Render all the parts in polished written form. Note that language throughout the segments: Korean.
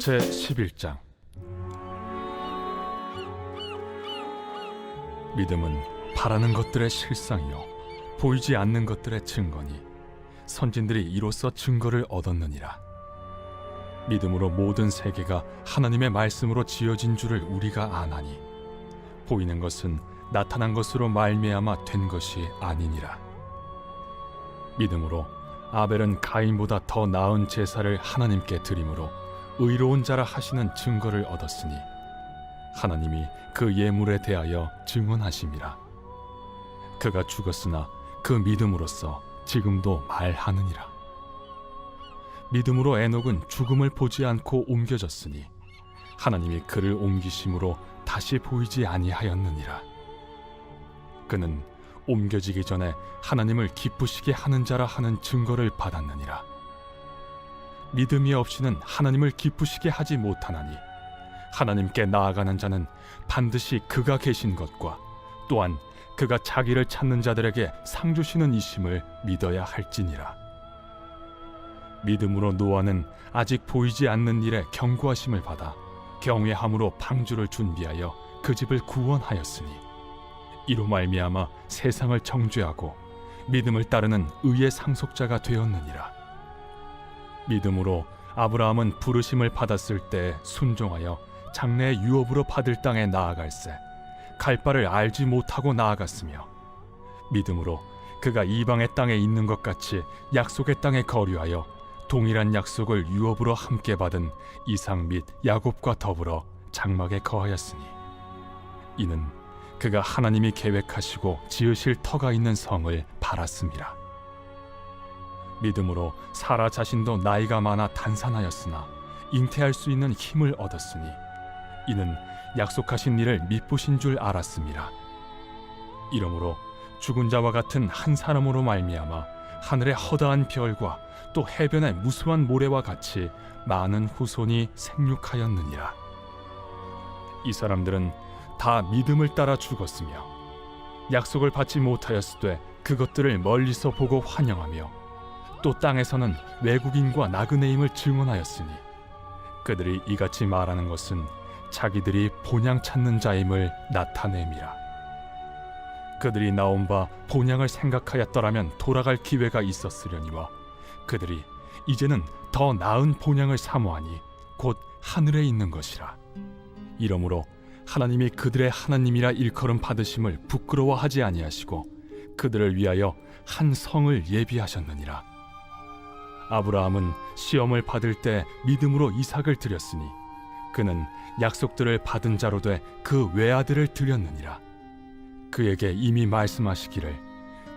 제11장. 믿음은 바라는 것들의 실상이요 보이지 않는 것들의 증거니 선진들이 이로써 증거를 얻었느니라. 믿음으로 모든 세계가 하나님의 말씀으로 지어진 줄을 우리가 아나니 보이는 것은 나타난 것으로 말미암아 된 것이 아니니라. 믿음으로 아벨은 가인보다 더 나은 제사를 하나님께 드림으로 의로운 자라 하시는 증거를 얻었으니 하나님이 그 예물에 대하여 증언하심이라. 그가 죽었으나 그 믿음으로써 지금도 말하느니라. 믿음으로 에녹은 죽음을 보지 않고 옮겨졌으니 하나님이 그를 옮기심으로 다시 보이지 아니하였느니라. 그는 옮겨지기 전에 하나님을 기쁘시게 하는 자라 하는 증거를 받았느니라. 믿음이 없이는 하나님을 기쁘시게 하지 못하나니 하나님께 나아가는 자는 반드시 그가 계신 것과 또한 그가 자기를 찾는 자들에게 상 주시는 이심을 믿어야 할지니라. 믿음으로 노아는 아직 보이지 않는 일에 경고하심을 받아 경외함으로 방주를 준비하여 그 집을 구원하였으니 이로 말미암아 세상을 정죄하고 믿음을 따르는 의의 상속자가 되었느니라. 믿음으로 아브라함은 부르심을 받았을 때 순종하여 장래의 유업으로 받을 땅에 나아갈새 갈 바를 알지 못하고 나아갔으며 믿음으로 그가 이방의 땅에 있는 것 같이 약속의 땅에 거류하여 동일한 약속을 유업으로 함께 받은 이삭 및 야곱과 더불어 장막에 거하였으니 이는 그가 하나님이 계획하시고 지으실 터가 있는 성을 바랐음이라. 믿음으로 사라 자신도 나이가 많아 단산하였으나 잉태할 수 있는 힘을 얻었으니 이는 약속하신 일을 미쁘신 줄 알았음이라. 이러므로 죽은 자와 같은 한 사람으로 말미암아 하늘의 허다한 별과 또 해변의 무수한 모래와 같이 많은 후손이 생육하였느니라. 이 사람들은 다 믿음을 따라 죽었으며 약속을 받지 못하였으되 그것들을 멀리서 보고 환영하며 또 땅에서는 외국인과 나그네임을 증언하였으니 그들이 이같이 말하는 것은 자기들이 본향 찾는 자임을 나타냄이라. 그들이 나온 바 본향을 생각하였더라면 돌아갈 기회가 있었으려니와 그들이 이제는 더 나은 본향을 사모하니 곧 하늘에 있는 것이라. 이러므로 하나님이 그들의 하나님이라 일컬음 받으심을 부끄러워하지 아니하시고 그들을 위하여 한 성을 예비하셨느니라. 아브라함은 시험을 받을 때 믿음으로 이삭을 드렸으니 그는 약속들을 받은 자로 돼 그 외아들을 드렸느니라. 그에게 이미 말씀하시기를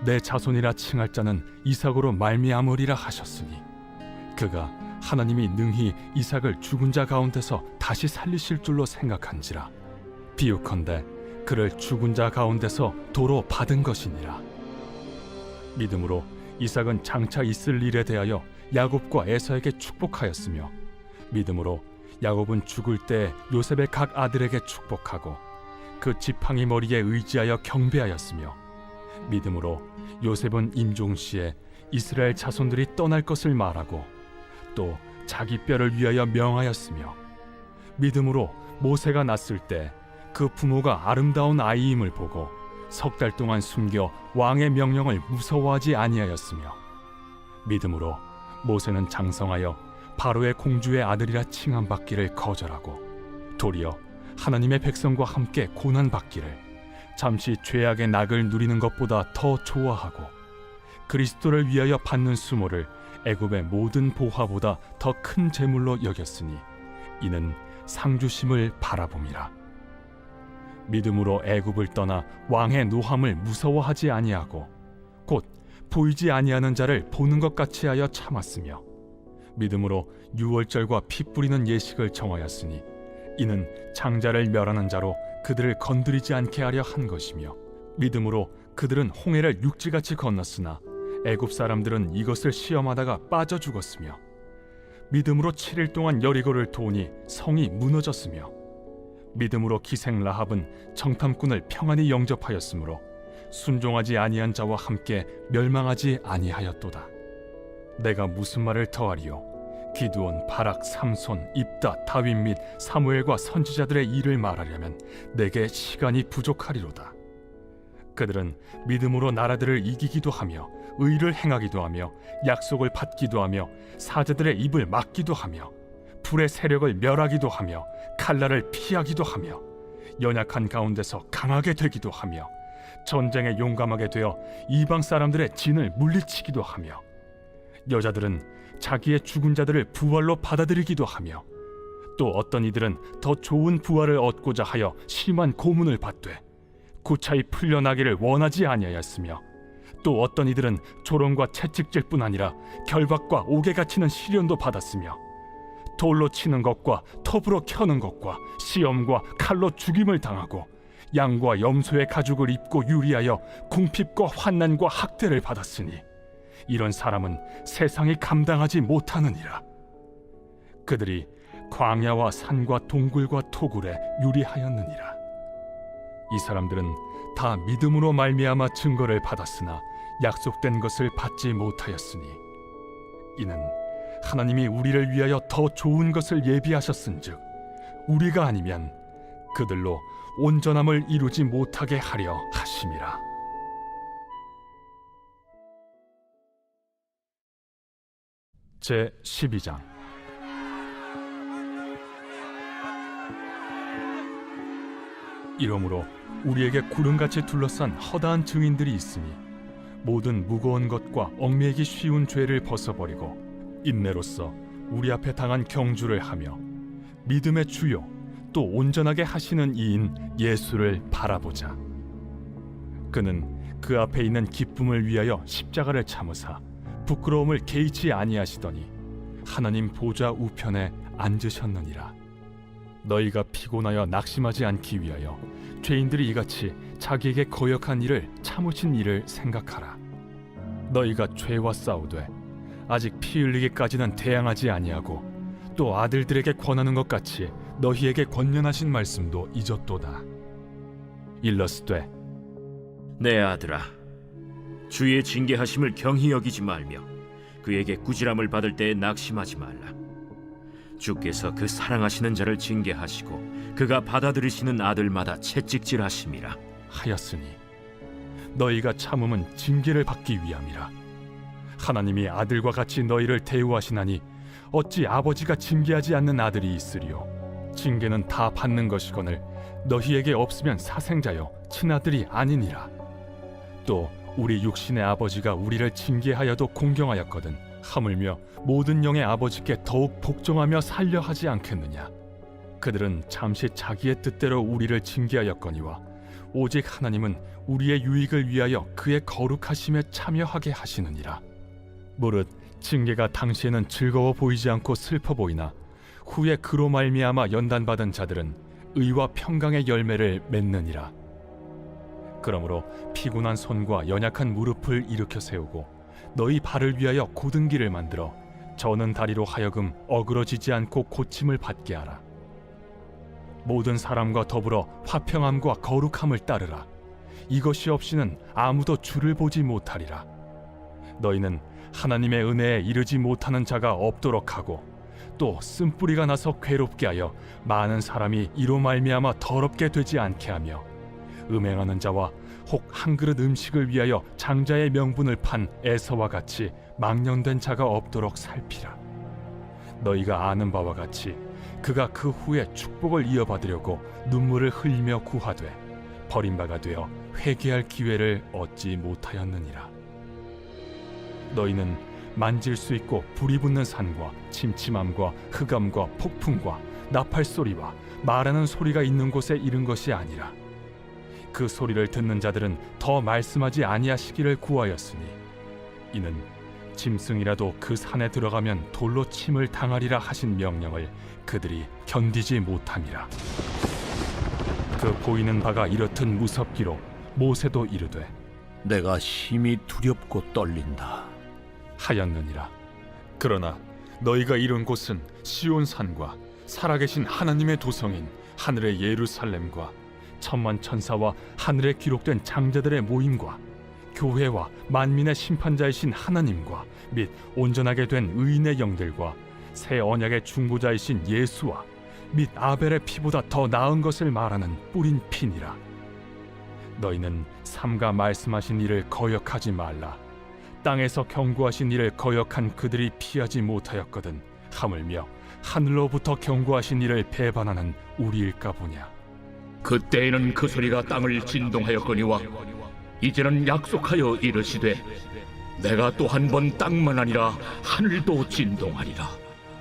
내 자손이라 칭할 자는 이삭으로 말미암으리라 하셨으니 그가 하나님이 능히 이삭을 죽은 자 가운데서 다시 살리실 줄로 생각한지라. 비유컨대 그를 죽은 자 가운데서 도로 받은 것이니라. 믿음으로 이삭은 장차 있을 일에 대하여 야곱과 에서에게 축복하였으며 믿음으로 야곱은 죽을 때 요셉의 각 아들에게 축복하고 그 지팡이 머리에 의지하여 경배하였으며 믿음으로 요셉은 임종시에 이스라엘 자손들이 떠날 것을 말하고 또 자기 뼈를 위하여 명하였으며 믿음으로 모세가 낳았을 때 그 부모가 아름다운 아이임을 보고 석 달 동안 숨겨 왕의 명령을 무서워하지 아니하였으며 믿음으로 모세는 장성하여 바로의 공주의 아들이라 칭함받기를 거절하고 도리어 하나님의 백성과 함께 고난받기를 잠시 죄악의 낙을 누리는 것보다 더 좋아하고 그리스도를 위하여 받는 수모를 애굽의 모든 보화보다 더 큰 재물로 여겼으니 이는 상주심을 바라봄이라. 믿음으로 애굽을 떠나 왕의 노함을 무서워하지 아니하고 곧 보이지 아니하는 자를 보는 것 같이 하여 참았으며 믿음으로 유월절과 피 뿌리는 예식을 정하였으니 이는 장자를 멸하는 자로 그들을 건드리지 않게 하려 한 것이며 믿음으로 그들은 홍해를 육지같이 건넜으나 애굽 사람들은 이것을 시험하다가 빠져 죽었으며 믿음으로 7일 동안 여리고를 도우니 성이 무너졌으며 믿음으로 기생 라합은 정탐꾼을 평안히 영접하였으므로 순종하지 아니한 자와 함께 멸망하지 아니하였도다. 내가 무슨 말을 더하리요? 기드온, 바락, 삼손, 입다, 다윗 및 사무엘과 선지자들의 일을 말하려면 내게 시간이 부족하리로다. 그들은 믿음으로 나라들을 이기기도 하며 의를 행하기도 하며 약속을 받기도 하며 사제들의 입을 막기도 하며 불의 세력을 멸하기도 하며 칼날을 피하기도 하며 연약한 가운데서 강하게 되기도 하며 전쟁에 용감하게 되어 이방 사람들의 진을 물리치기도 하며 여자들은 자기의 죽은 자들을 부활로 받아들이기도 하며 또 어떤 이들은 더 좋은 부활을 얻고자 하여 심한 고문을 받되 구차히 풀려나기를 원하지 아니하였으며 또 어떤 이들은 조롱과 채찍질뿐 아니라 결박과 옥에 갇히는 시련도 받았으며 돌로 치는 것과 톱으로 켜는 것과 시험과 칼로 죽임을 당하고 양과 염소의 가죽을 입고 유리하여 궁핍과 환난과 학대를 받았으니 이런 사람은 세상이 감당하지 못하느니라. 그들이 광야와 산과 동굴과 토굴에 유리하였느니라. 이 사람들은 다 믿음으로 말미암아 증거를 받았으나 약속된 것을 받지 못하였으니 이는 하나님이 우리를 위하여 더 좋은 것을 예비하셨은즉 우리가 아니면 그들로 온전함을 이루지 못하게 하려 하심이라. 제 12장. 이러므로 우리에게 구름같이 둘러싼 허다한 증인들이 있으니 모든 무거운 것과 얽매이기 쉬운 죄를 벗어버리고 인내로써 우리 앞에 당한 경주를 하며 믿음의 주요 또 온전하게 하시는 이인 예수를 바라보자. 그는 그 앞에 있는 기쁨을 위하여 십자가를 참으사 부끄러움을 개의치 아니하시더니 하나님 보좌 우편에 앉으셨느니라. 너희가 피곤하여 낙심하지 않기 위하여 죄인들이 이같이 자기에게 거역한 일을 참으신 일을 생각하라. 너희가 죄와 싸우되 아직 피 흘리기까지는 대항하지 아니하고 또 아들들에게 권하는 것 같이 너희에게 권면하신 말씀도 잊었도다. 일러스되 내 아들아, 주의 징계하심을 경히 여기지 말며 그에게 꾸지람을 받을 때에 낙심하지 말라. 주께서 그 사랑하시는 자를 징계하시고 그가 받아들이시는 아들마다 채찍질하심이라 하였으니 너희가 참음은 징계를 받기 위함이라. 하나님이 아들과 같이 너희를 대우하시나니 어찌 아버지가 징계하지 않는 아들이 있으리요. 징계는 다 받는 것이거늘 너희에게 없으면 사생자여 친아들이 아니니라. 또 우리 육신의 아버지가 우리를 징계하여도 공경하였거든 하물며 모든 영의 아버지께 더욱 복종하며 살려 하지 않겠느냐. 그들은 잠시 자기의 뜻대로 우리를 징계하였거니와 오직 하나님은 우리의 유익을 위하여 그의 거룩하심에 참여하게 하시느니라. 무릇 징계가 당시에는 즐거워 보이지 않고 슬퍼 보이나 후에 그로 말미암아 연단받은 자들은 의와 평강의 열매를 맺느니라. 그러므로 피곤한 손과 연약한 무릎을 일으켜 세우고 너희 발을 위하여 곧은 길을 만들어 저는 다리로 하여금 어그러지지 않고 고침을 받게 하라. 모든 사람과 더불어 화평함과 거룩함을 따르라. 이것이 없이는 아무도 주를 보지 못하리라. 너희는 하나님의 은혜에 이르지 못하는 자가 없도록 하고 또 쓴뿌리가 나서 괴롭게 하여 많은 사람이 이로 말미암아 더럽게 되지 않게 하며 음행하는 자와 혹 한 그릇 음식을 위하여 장자의 명분을 판 에서와 같이 망령된 자가 없도록 살피라. 너희가 아는 바와 같이 그가 그 후에 축복을 이어받으려고 눈물을 흘리며 구하되 버림바가 되어 회개할 기회를 얻지 못하였느니라. 너희는 만질 수 있고 불이 붙는 산과 침침함과 흑암과 폭풍과 나팔 소리와 말하는 소리가 있는 곳에 이른 것이 아니라 그 소리를 듣는 자들은 더 말씀하지 아니하시기를 구하였으니 이는 짐승이라도 그 산에 들어가면 돌로 침을 당하리라 하신 명령을 그들이 견디지 못함이라. 그 보이는 바가 이렇듯 무섭기로 모세도 이르되 내가 심히 두렵고 떨린다 하였느니라. 그러나 너희가 이룬 곳은 시온산과 살아계신 하나님의 도성인 하늘의 예루살렘과 천만 천사와 하늘에 기록된 장자들의 모임과 교회와 만민의 심판자이신 하나님과 및 온전하게 된 의인의 영들과 새 언약의 중보자이신 예수와 및 아벨의 피보다 더 나은 것을 말하는 뿌린 피니라. 너희는 삼가 말씀하신 이를 거역하지 말라. 땅에서 경고하신 이를 거역한 그들이 피하지 못하였거든 하물며 하늘로부터 경고하신 이를 배반하는 우리일까 보냐. 그때에는 그 소리가 땅을 진동하였거니와 이제는 약속하여 이르시되 내가 또 한 번 땅만 아니라 하늘도 진동하리라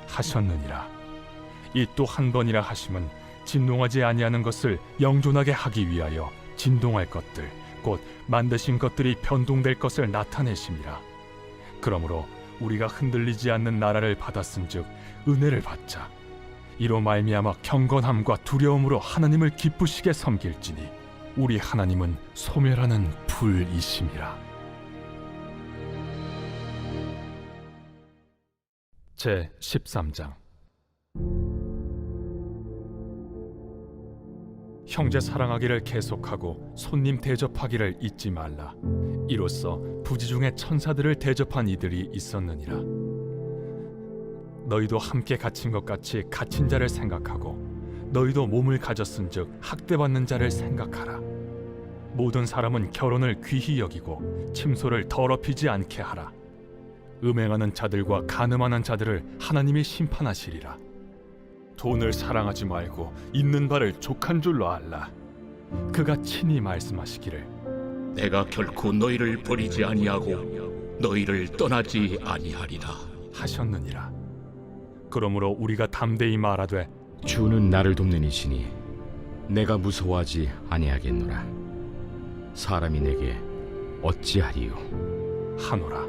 하셨느니라. 이 또 한 번이라 하심은 진동하지 아니하는 것을 영존하게 하기 위하여 진동할 것들 곧 만드신 것들이 변동될 것을 나타내심이라. 그러므로 우리가 흔들리지 않는 나라를 받았은즉 은혜를 받자. 이로 말미암아 경건함과 두려움으로 하나님을 기쁘시게 섬길지니 우리 하나님은 소멸하는 불이심이라. 제 13장. 형제 사랑하기를 계속하고 손님 대접하기를 잊지 말라. 이로써 부지 중에 천사들을 대접한 이들이 있었느니라. 너희도 함께 갇힌 것 같이 갇힌 자를 생각하고 너희도 몸을 가졌은즉 학대받는 자를 생각하라. 모든 사람은 결혼을 귀히 여기고 침소를 더럽히지 않게 하라. 음행하는 자들과 간음하는 자들을 하나님이 심판하시리라. 돈을 사랑하지 말고 있는 바를 족한 줄로 알라. 그가 친히 말씀하시기를 내가 결코 너희를 버리지 아니하고 너희를 떠나지 아니하리라 하셨느니라. 그러므로 우리가 담대히 말하되 주는 나를 돕는 이시니 내가 무서워하지 아니하겠노라. 사람이 내게 어찌하리요? 하노라.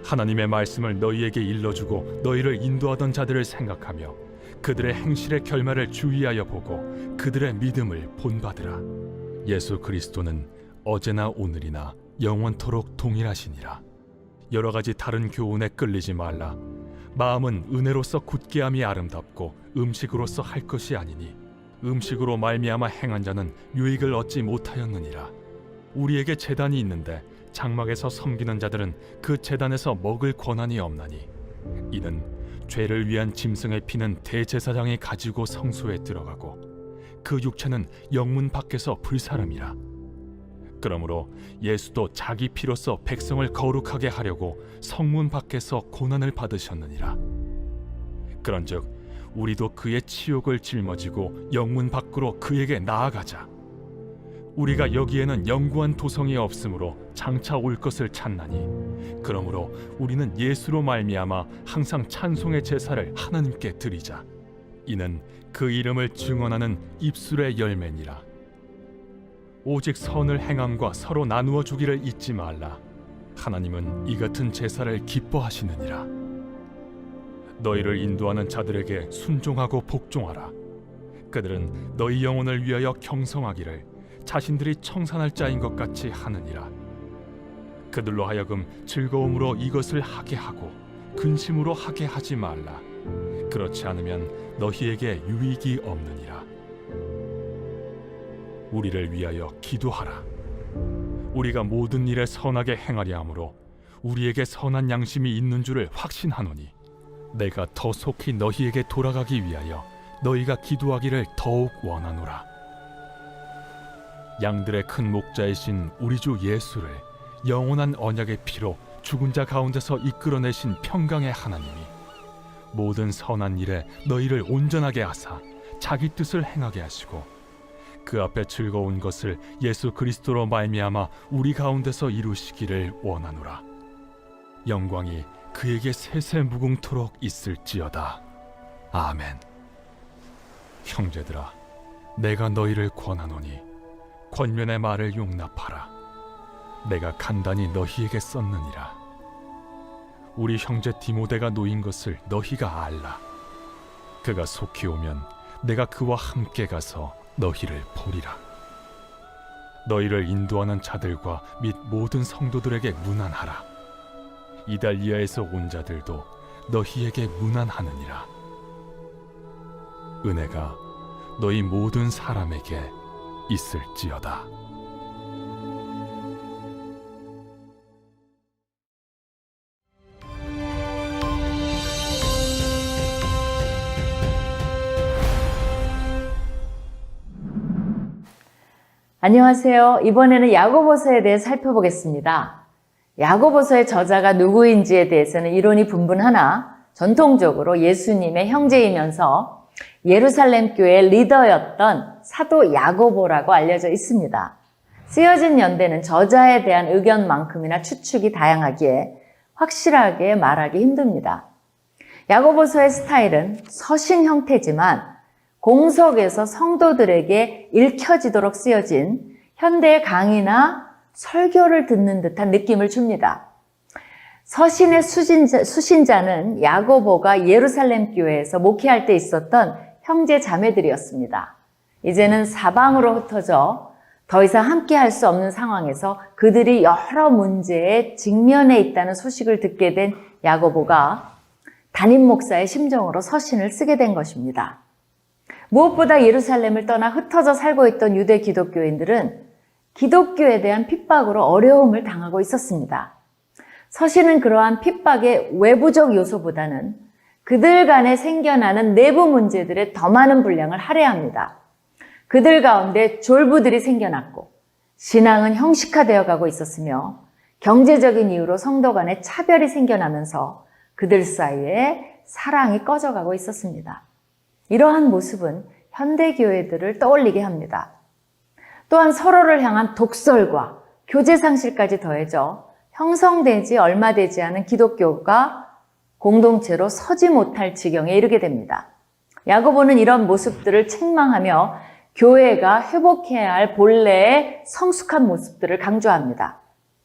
하나님의 말씀을 너희에게 일러주고 너희를 인도하던 자들을 생각하며 그들의 행실의 결말을 주의하여 보고 그들의 믿음을 본받으라. 예수 그리스도는 어제나 오늘이나 영원토록 동일하시니라. 여러 가지 다른 교훈에 끌리지 말라. 마음은 은혜로서 굳게함이 아름답고 음식으로서 할 것이 아니니 음식으로 말미암아 행한 자는 유익을 얻지 못하였느니라. 우리에게 제단이 있는데 장막에서 섬기는 자들은 그 제단에서 먹을 권한이 없나니 이는 죄를 위한 짐승의 피는 대제사장이 가지고 성소에 들어가고 그 육체는 영문 밖에서 불사름이라. 그러므로 예수도 자기 피로써 백성을 거룩하게 하려고 성문 밖에서 고난을 받으셨느니라. 그런즉 우리도 그의 치욕을 짊어지고 영문 밖으로 그에게 나아가자. 우리가 여기에는 영구한 도성이 없으므로 장차 올 것을 찾나니 그러므로 우리는 예수로 말미암아 항상 찬송의 제사를 하나님께 드리자. 이는 그 이름을 증언하는 입술의 열매니라. 오직 선을 행함과 서로 나누어 주기를 잊지 말라. 하나님은 이 같은 제사를 기뻐하시느니라. 너희를 인도하는 자들에게 순종하고 복종하라. 그들은 너희 영혼을 위하여 경성하기를 자신들이 청산할 자인 것 같이 하느니라. 그들로 하여금 즐거움으로 이것을 하게 하고 근심으로 하게 하지 말라. 그렇지 않으면 너희에게 유익이 없느니라. 우리를 위하여 기도하라. 우리가 모든 일에 선하게 행하려 함으로 우리에게 선한 양심이 있는 줄을 확신하노니 내가 더 속히 너희에게 돌아가기 위하여 너희가 기도하기를 더욱 원하노라. 양들의 큰 목자이신 우리 주 예수를 영원한 언약의 피로 죽은 자 가운데서 이끌어내신 평강의 하나님이 모든 선한 일에 너희를 온전하게 하사 자기 뜻을 행하게 하시고 그 앞에 즐거운 것을 예수 그리스도로 말미암아 우리 가운데서 이루시기를 원하노라. 영광이 그에게 세세무궁토록 있을지어다. 아멘. 형제들아, 내가 너희를 권하노니 권면의 말을 용납하라. 내가 간단히 너희에게 썼느니라. 우리 형제 디모데가 놓인 것을 너희가 알라. 그가 속히 오면 내가 그와 함께 가서 너희를 보리라. 너희를 인도하는 자들과 및 모든 성도들에게 문안하라. 이달리아에서 온 자들도 너희에게 문안하느니라. 은혜가 너희 모든 사람에게 있을지어다. 안녕하세요. 이번에는 야고보서에 대해 살펴보겠습니다. 야고보서의 저자가 누구인지에 대해서는 이론이 분분하나 전통적으로 예수님의 형제이면서 예루살렘 교회의 리더였던 사도 야고보라고 알려져 있습니다. 쓰여진 연대는 저자에 대한 의견만큼이나 추측이 다양하기에 확실하게 말하기 힘듭니다. 야고보서의 스타일은 서신 형태지만 공석에서 성도들에게 읽혀지도록 쓰여진 현대의 강의나 설교를 듣는 듯한 느낌을 줍니다. 서신의 수신자는 야고보가 예루살렘 교회에서 목회할 때 있었던 형제 자매들이었습니다. 이제는 사방으로 흩어져 더 이상 함께 할 수 없는 상황에서 그들이 여러 문제에 직면해 있다는 소식을 듣게 된 야고보가 담임 목사의 심정으로 서신을 쓰게 된 것입니다. 무엇보다 예루살렘을 떠나 흩어져 살고 있던 유대 기독교인들은 기독교에 대한 핍박으로 어려움을 당하고 있었습니다. 서신은 그러한 핍박의 외부적 요소보다는 그들 간에 생겨나는 내부 문제들에 더 많은 분량을 할애합니다. 그들 가운데 졸부들이 생겨났고 신앙은 형식화되어 가고 있었으며 경제적인 이유로 성도 간에 차별이 생겨나면서 그들 사이에 사랑이 꺼져가고 있었습니다. 이러한 모습은 현대 교회들을 떠올리게 합니다. 또한 서로를 향한 독설과 교제 상실까지 더해져 형성되지 얼마 되지 않은 기독교가 공동체로 서지 못할 지경에 이르게 됩니다. 야고보는 이런 모습들을 책망하며 교회가 회복해야 할 본래의 성숙한 모습들을 강조합니다.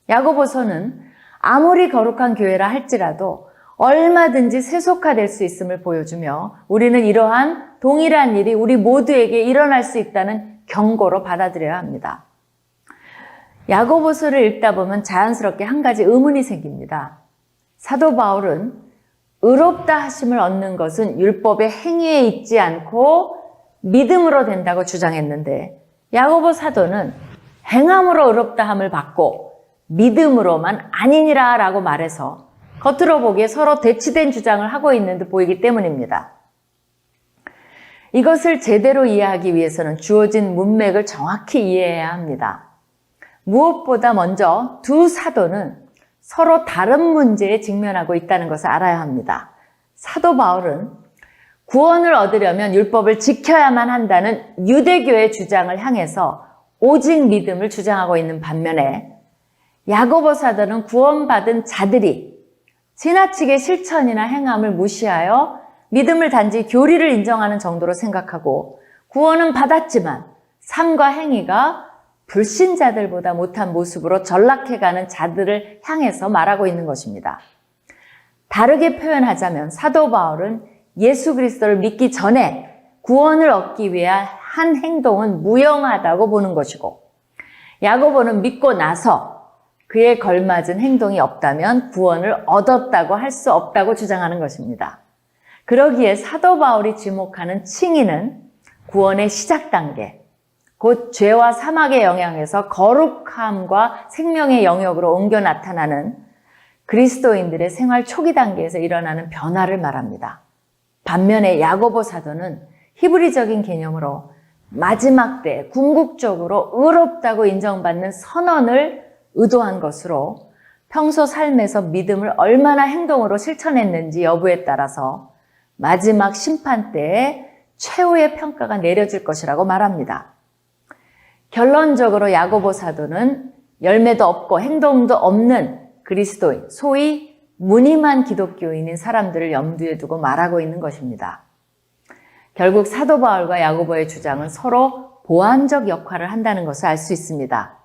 야고보서는 아무리 거룩한 교회라 할지라도 얼마든지 세속화될 수 있음을 보여주며 우리는 이러한 동일한 일이 우리 모두에게 일어날 수 있다는 경고로 받아들여야 합니다. 야고보서를 읽다 보면 자연스럽게 한 가지 의문이 생깁니다. 사도 바울은 의롭다 하심을 얻는 것은 율법의 행위에 있지 않고 믿음으로 된다고 주장했는데 야고보 사도는 행함으로 의롭다 함을 받고 믿음으로만 아니니라 라고 말해서 겉으로 보기에 서로 대치된 주장을 하고 있는 듯 보이기 때문입니다. 이것을 제대로 이해하기 위해서는 주어진 문맥을 정확히 이해해야 합니다. 무엇보다 먼저 두 사도는 서로 다른 문제에 직면하고 있다는 것을 알아야 합니다. 사도 바울은 구원을 얻으려면 율법을 지켜야만 한다는 유대교의 주장을 향해서 오직 믿음을 주장하고 있는 반면에 야고보 사도는 구원받은 자들이 지나치게 실천이나 행함을 무시하여 믿음을 단지 교리를 인정하는 정도로 생각하고 구원은 받았지만 삶과 행위가 불신자들보다 못한 모습으로 전락해가는 자들을 향해서 말하고 있는 것입니다. 다르게 표현하자면 사도 바울은 예수 그리스도를 믿기 전에 구원을 얻기 위한 한 행동은 무용하다고 보는 것이고 야고보는 믿고 나서 그에 걸맞은 행동이 없다면 구원을 얻었다고 할 수 없다고 주장하는 것입니다. 그러기에 사도 바울이 지목하는 칭의는 구원의 시작 단계, 곧 죄와 사막의 영향에서 거룩함과 생명의 영역으로 옮겨 나타나는 그리스도인들의 생활 초기 단계에서 일어나는 변화를 말합니다. 반면에 야고보 사도는 히브리적인 개념으로 마지막 때 궁극적으로 의롭다고 인정받는 선언을 의도한 것으로 평소 삶에서 믿음을 얼마나 행동으로 실천했는지 여부에 따라서 마지막 심판 때에 최후의 평가가 내려질 것이라고 말합니다. 결론적으로 야고보 사도는 열매도 없고 행동도 없는 그리스도인, 소위 무늬만 기독교인인 사람들을 염두에 두고 말하고 있는 것입니다. 결국 사도 바울과 야고보의 주장은 서로 보완적 역할을 한다는 것을 알 수 있습니다.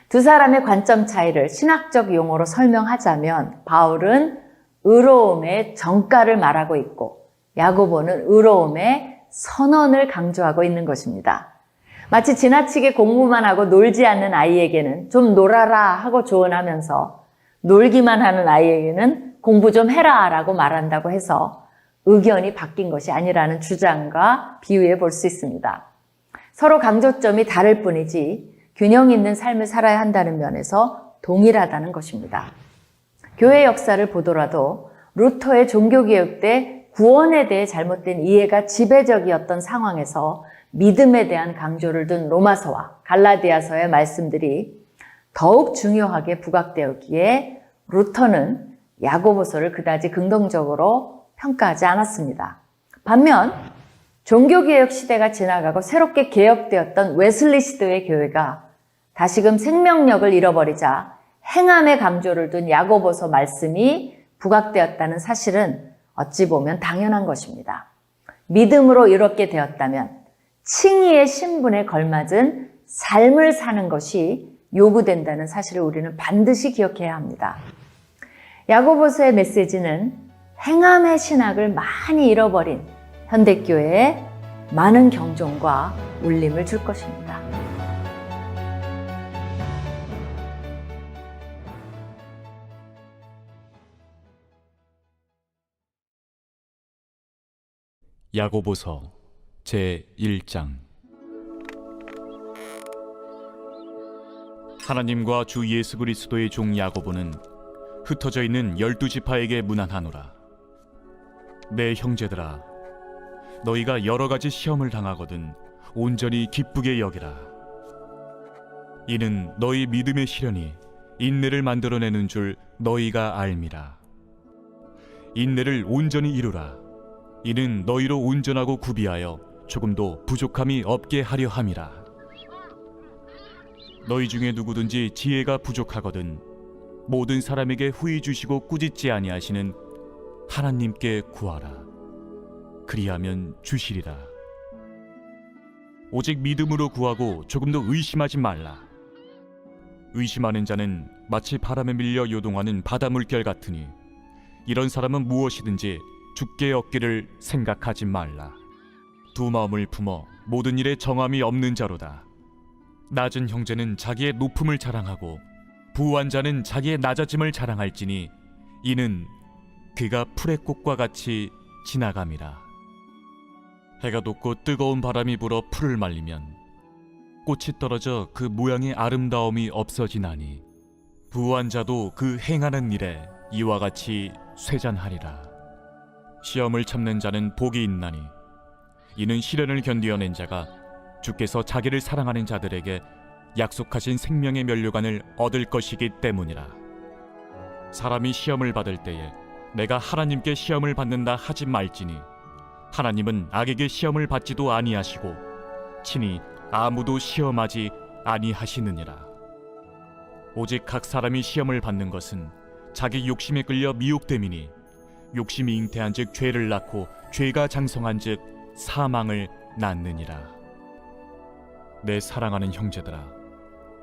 두 사람의 관점 차이를 신학적 용어로 설명하자면 바울은 의로움의 정가를 말하고 있고 야고보는 의로움의 선언을 강조하고 있는 것입니다. 마치 지나치게 공부만 하고 놀지 않는 아이에게는 좀 놀아라 하고 조언하면서 놀기만 하는 아이에게는 공부 좀 해라 라고 말한다고 해서 의견이 바뀐 것이 아니라는 주장과 비유해 볼 수 있습니다. 서로 강조점이 다를 뿐이지 균형 있는 삶을 살아야 한다는 면에서 동일하다는 것입니다. 교회 역사를 보더라도 루터의 종교개혁 때 구원에 대해 잘못된 이해가 지배적이었던 상황에서 믿음에 대한 강조를 둔 로마서와 갈라디아서의 말씀들이 더욱 중요하게 부각되었기에 루터는 야고보서를 그다지 긍정적으로 평가하지 않았습니다. 반면 종교개혁 시대가 지나가고 새롭게 개혁되었던 웨슬리 시대의 교회가 다시금 생명력을 잃어버리자 행함의 강조를 둔 야고보서 말씀이 부각되었다는 사실은 어찌 보면 당연한 것입니다. 믿음으로 이렇게 되었다면 칭의의 신분에 걸맞은 삶을 사는 것이 요구된다는 사실을 우리는 반드시 기억해야 합니다. 야고보서의 메시지는 행함의 신학을 많이 잃어버린 현대교회에 많은 경종과 울림을 줄 것입니다. 야고보서 제1장. 하나님과 주 예수 그리스도의 종 야고보는 흩어져 있는 12지파에게 문안하노라. 내 형제들아, 너희가 여러 가지 시험을 당하거든 온전히 기쁘게 여기라. 이는 너희 믿음의 시련이 인내를 만들어내는 줄 너희가 알미라. 인내를 온전히 이루라. 이는 너희로 온전하고 구비하여 조금도 부족함이 없게 하려 함이라. 너희 중에 누구든지 지혜가 부족하거든 모든 사람에게 후히 주시고 꾸짖지 아니하시는 하나님께 구하라. 그리하면 주시리라. 오직 믿음으로 구하고 조금도 의심하지 말라. 의심하는 자는 마치 바람에 밀려 요동하는 바다 물결 같으니 이런 사람은 무엇이든지 죽게 얻기를 생각하지 말라. 두 마음을 품어 모든 일에 정함이 없는 자로다. 낮은 형제는 자기의 높음을 자랑하고 부한 자는 자기의 낮아짐을 자랑할지니 이는 그가 풀의 꽃과 같이 지나감이라. 해가 돋고 뜨거운 바람이 불어 풀을 말리면 꽃이 떨어져 그 모양의 아름다움이 없어지나니 부한 자도 그 행하는 일에 이와 같이 쇠잔하리라. 시험을 참는 자는 복이 있나니 이는 시련을 견디어낸 자가 주께서 자기를 사랑하는 자들에게 약속하신 생명의 면류관을 얻을 것이기 때문이라. 사람이 시험을 받을 때에 내가 하나님께 시험을 받는다 하지 말지니 하나님은 악에게 시험을 받지도 아니하시고 친히 아무도 시험하지 아니하시느니라. 오직 각 사람이 시험을 받는 것은 자기 욕심에 끌려 미혹됨이니 욕심이 잉태한즉 죄를 낳고 죄가 장성한즉 사망을 낳느니라. 내 사랑하는 형제들아,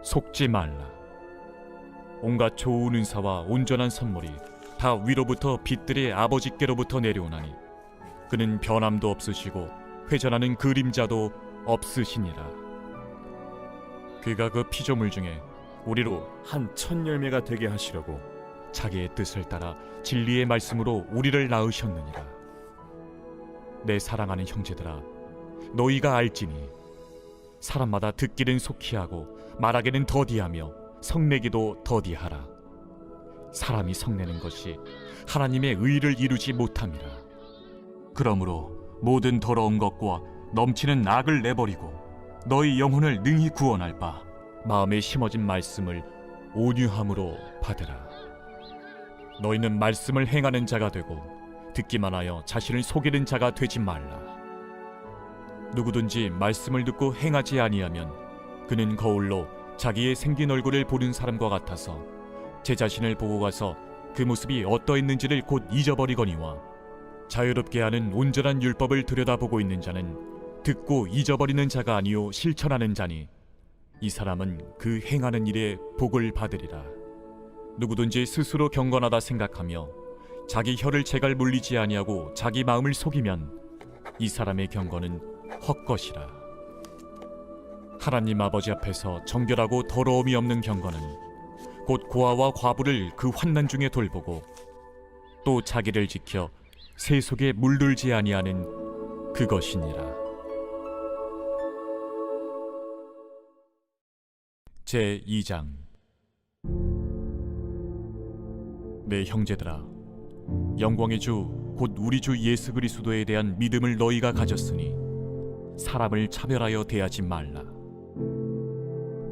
속지 말라. 온갖 좋은 은사와 온전한 선물이 다 위로부터 빛들의 아버지께로부터 내려오나니 그는 변함도 없으시고 회전하는 그림자도 없으시니라. 그가 그 피조물 중에 우리로 한 첫 열매가 되게 하시려고 자기의 뜻을 따라 진리의 말씀으로 우리를 낳으셨느니라. 내 사랑하는 형제들아, 너희가 알지니 사람마다 듣기는 속히 하고 말하기는 더디하며 성내기도 더디하라. 사람이 성내는 것이 하나님의 의를 이루지 못함이라. 그러므로 모든 더러운 것과 넘치는 악을 내버리고 너희 영혼을 능히 구원할 바 마음에 심어진 말씀을 온유함으로 받으라. 너희는 말씀을 행하는 자가 되고 듣기만 하여 자신을 속이는 자가 되지 말라. 누구든지 말씀을 듣고 행하지 아니하면 그는 거울로 자기의 생긴 얼굴을 보는 사람과 같아서 제 자신을 보고 가서 그 모습이 어떠했는지를 곧 잊어버리거니와 자유롭게 하는 온전한 율법을 들여다보고 있는 자는 듣고 잊어버리는 자가 아니요 실천하는 자니 이 사람은 그 행하는 일에 복을 받으리라. 누구든지 스스로 경건하다 생각하며 자기 혀를 제갈 물리지 아니하고 자기 마음을 속이면 이 사람의 경건은 헛것이라. 하나님 아버지 앞에서 정결하고 더러움이 없는 경건은 곧 고아와 과부를 그 환난 중에 돌보고 또 자기를 지켜 새 속에 물들지 아니하는 그것이니라. 제2장. 내 형제들아, 영광의 주 곧 우리 주 예수 그리스도에 대한 믿음을 너희가 가졌으니 사람을 차별하여 대하지 말라.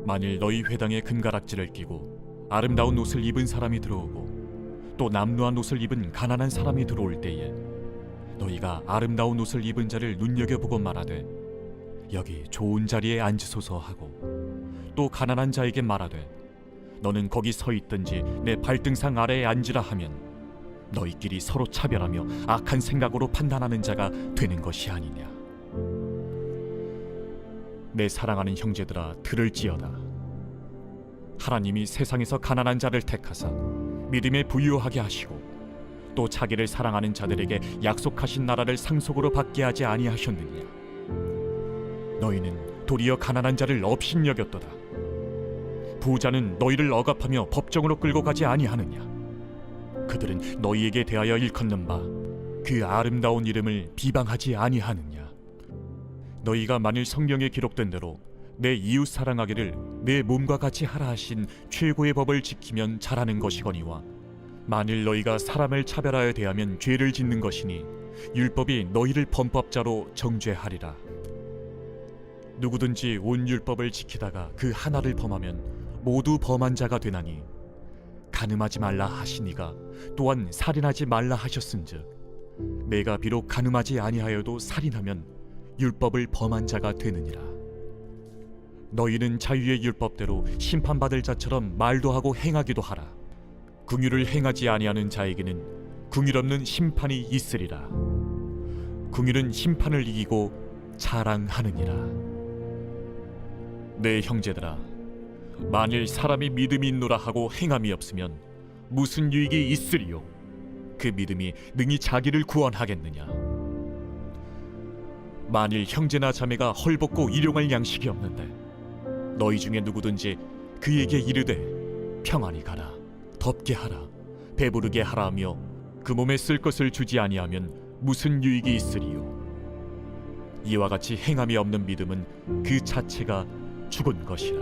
만일 너희 회당에 금가락지를 끼고 아름다운 옷을 입은 사람이 들어오고 또 남루한 옷을 입은 가난한 사람이 들어올 때에 너희가 아름다운 옷을 입은 자를 눈여겨보고 말하되 여기 좋은 자리에 앉으소서 하고 또 가난한 자에게 말하되 너는 거기 서 있든지 내 발등상 아래에 앉으라 하면 너희끼리 서로 차별하며 악한 생각으로 판단하는 자가 되는 것이 아니냐. 내 사랑하는 형제들아, 들을지어다. 하나님이 세상에서 가난한 자를 택하사 믿음에 부유하게 하시고 또 자기를 사랑하는 자들에게 약속하신 나라를 상속으로 받게 하지 아니하셨느냐. 너희는 도리어 가난한 자를 업신여겼도다. 부자는 너희를 억압하며 법정으로 끌고 가지 아니하느냐. 그들은 너희에게 대하여 일컫는 바 그 아름다운 이름을 비방하지 아니하느냐. 너희가 만일 성경에 기록된 대로 내 이웃 사랑하기를 내 몸과 같이 하라 하신 최고의 법을 지키면 잘하는 것이거니와 만일 너희가 사람을 차별하여 대하면 죄를 짓는 것이니 율법이 너희를 범법자로 정죄하리라. 누구든지 온 율법을 지키다가 그 하나를 범하면 모두 범한 자가 되나니 간음하지 말라 하시니가 또한 살인하지 말라 하셨은즉 내가 비록 간음하지 아니하여도 살인하면 율법을 범한 자가 되느니라. 너희는 자유의 율법대로 심판받을 자처럼 말도 하고 행하기도 하라. 긍휼을 행하지 아니하는 자에게는 긍휼 없는 심판이 있으리라. 긍휼은 심판을 이기고 자랑하느니라. 내 형제들아, 만일 사람이 믿음이 있노라 하고 행함이 없으면 무슨 유익이 있으리요? 그 믿음이 능히 자기를 구원하겠느냐? 만일 형제나 자매가 헐벗고 일용할 양식이 없는데 너희 중에 누구든지 그에게 이르되 평안히 가라, 덥게 하라, 배부르게 하라 하며 그 몸에 쓸 것을 주지 아니하면 무슨 유익이 있으리요? 이와 같이 행함이 없는 믿음은 그 자체가 죽은 것이라.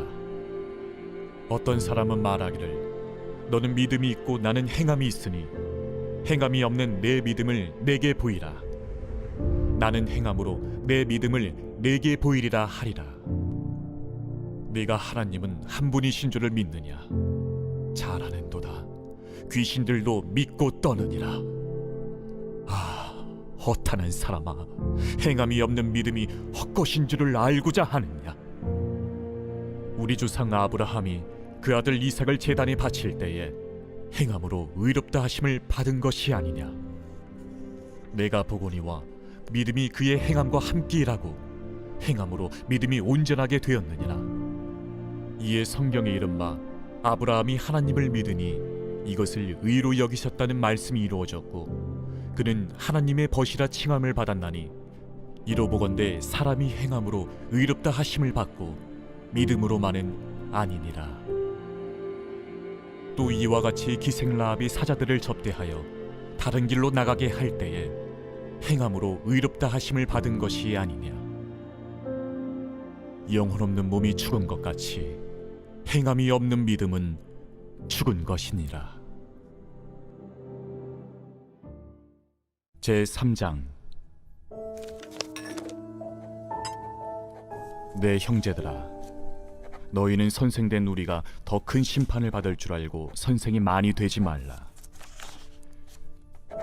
어떤 사람은 말하기를 너는 믿음이 있고 나는 행함이 있으니 행함이 없는 내 믿음을 내게 보이라. 나는 행함으로 내 믿음을 내게 보이리라 하리라. 네가 하나님은 한 분이신 줄을 믿느냐? 잘하는도다. 귀신들도 믿고 떠느니라. 아, 허탄한 사람아, 행함이 없는 믿음이 헛것인 줄을 알고자 하느냐? 우리 조상 아브라함이 그 아들 이삭을 제단에 바칠 때에 행함으로 의롭다 하심을 받은 것이 아니냐. 내가 보거니와 믿음이 그의 행함과 함께 일하고 행함으로 믿음이 온전하게 되었느니라. 이에 성경에 이른 바 아브라함이 하나님을 믿으니 이것을 의로 여기셨다는 말씀이 이루어졌고 그는 하나님의 벗이라 칭함을 받았나니 이로 보건대 사람이 행함으로 의롭다 하심을 받고 믿음으로만은 아니니라. 또 이와 같이 기생라합이 사자들을 접대하여 다른 길로 나가게 할 때에 행함으로 의롭다 하심을 받은 것이 아니냐. 영혼 없는 몸이 죽은 것 같이 행함이 없는 믿음은 죽은 것이니라. 제3장. 내 형제들아, 너희는 선생된 우리가 더 큰 심판을 받을 줄 알고 선생이 많이 되지 말라.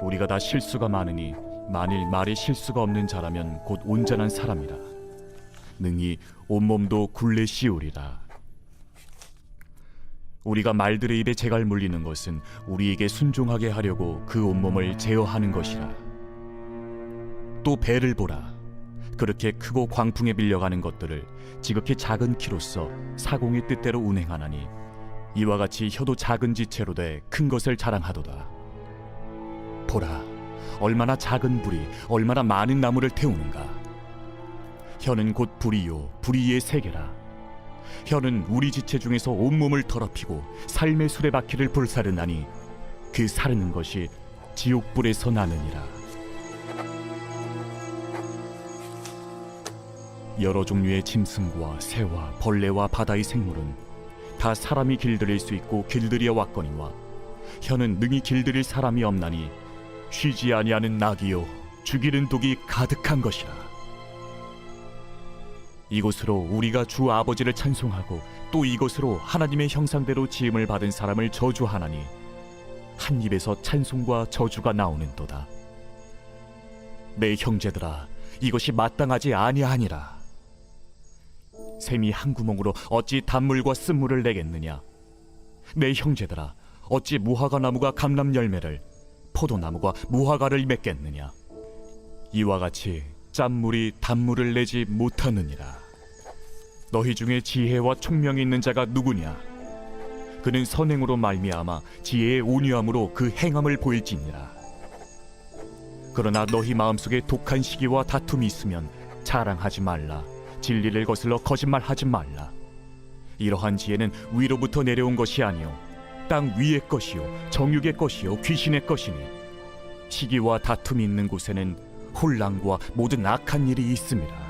우리가 다 실수가 많으니 만일 말에 실수가 없는 자라면 곧 온전한 사람이라. 능히 온몸도 굴레 씌우리라. 우리가 말들의 입에 재갈 물리는 것은 우리에게 순종하게 하려고 그 온몸을 제어하는 것이라. 또 배를 보라. 그렇게 크고 광풍에 밀려가는 것들을 지극히 작은 키로서 사공의 뜻대로 운행하나니 이와 같이 혀도 작은 지체로 돼 큰 것을 자랑하도다. 보라, 얼마나 작은 불이 얼마나 많은 나무를 태우는가. 혀는 곧 불이요 불이의 세계라. 혀는 우리 지체 중에서 온몸을 더럽히고 삶의 수레바퀴를 불사르나니 그 사르는 것이 지옥불에서 나느니라. 여러 종류의 짐승과 새와 벌레와 바다의 생물은 다 사람이 길들일 수 있고 길들여 왔거니와 혀는 능히 길들일 사람이 없나니 쉬지 아니하는 낙이요 죽이는 독이 가득한 것이라. 이곳으로 우리가 주 아버지를 찬송하고 또 이곳으로 하나님의 형상대로 지음을 받은 사람을 저주하나니 한 입에서 찬송과 저주가 나오는도다. 내 형제들아, 이것이 마땅하지 아니하니라. 샘이 한 구멍으로 어찌 단물과 쓴물을 내겠느냐? 내 형제들아, 어찌 무화과 나무가 감람 열매를, 포도나무가 무화과를 맺겠느냐? 이와 같이 짠물이 단물을 내지 못하느니라. 너희 중에 지혜와 총명이 있는 자가 누구냐? 그는 선행으로 말미암아 지혜의 온유함으로 그 행함을 보일지니라. 그러나 너희 마음속에 독한 시기와 다툼이 있으면 자랑하지 말라. 진리를 거슬러 거짓말하지 말라. 이러한 지혜는 위로부터 내려온 것이 아니요 땅 위의 것이요 정육의 것이요 귀신의 것이니 시기와 다툼이 있는 곳에는 혼란과 모든 악한 일이 있음이라.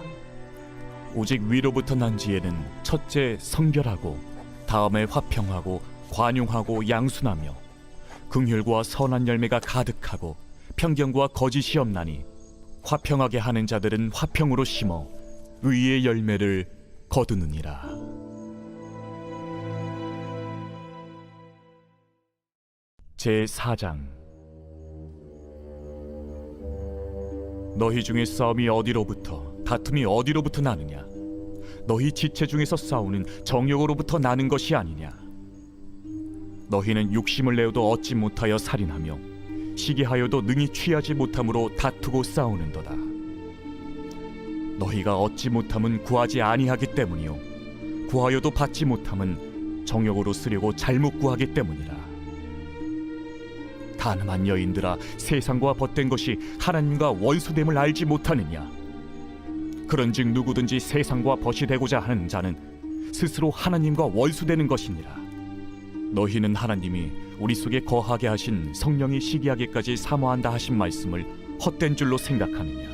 오직 위로부터 난 지혜는 첫째 성결하고 다음에 화평하고 관용하고 양순하며 긍휼과 선한 열매가 가득하고 편견과 거짓이 없나니 화평하게 하는 자들은 화평으로 심어 의의 열매를 거두느니라. 제4장. 너희 중에 싸움이 어디로부터 다툼이 어디로부터 나느냐? 너희 지체 중에서 싸우는 정욕으로부터 나는 것이 아니냐? 너희는 욕심을 내어도 얻지 못하여 살인하며 시기하여도 능히 취하지 못함으로 다투고 싸우는도다. 너희가 얻지 못함은 구하지 아니하기 때문이요 구하여도 받지 못함은 정욕으로 쓰려고 잘못 구하기 때문이라. 가늠한 여인들아, 세상과 벗된 것이 하나님과 원수됨을 알지 못하느냐? 그런즉 누구든지 세상과 벗이 되고자 하는 자는 스스로 하나님과 원수되는 것이니라. 너희는 하나님이 우리 속에 거하게 하신 성령이 시기하기까지 사모한다 하신 말씀을 헛된 줄로 생각하느냐?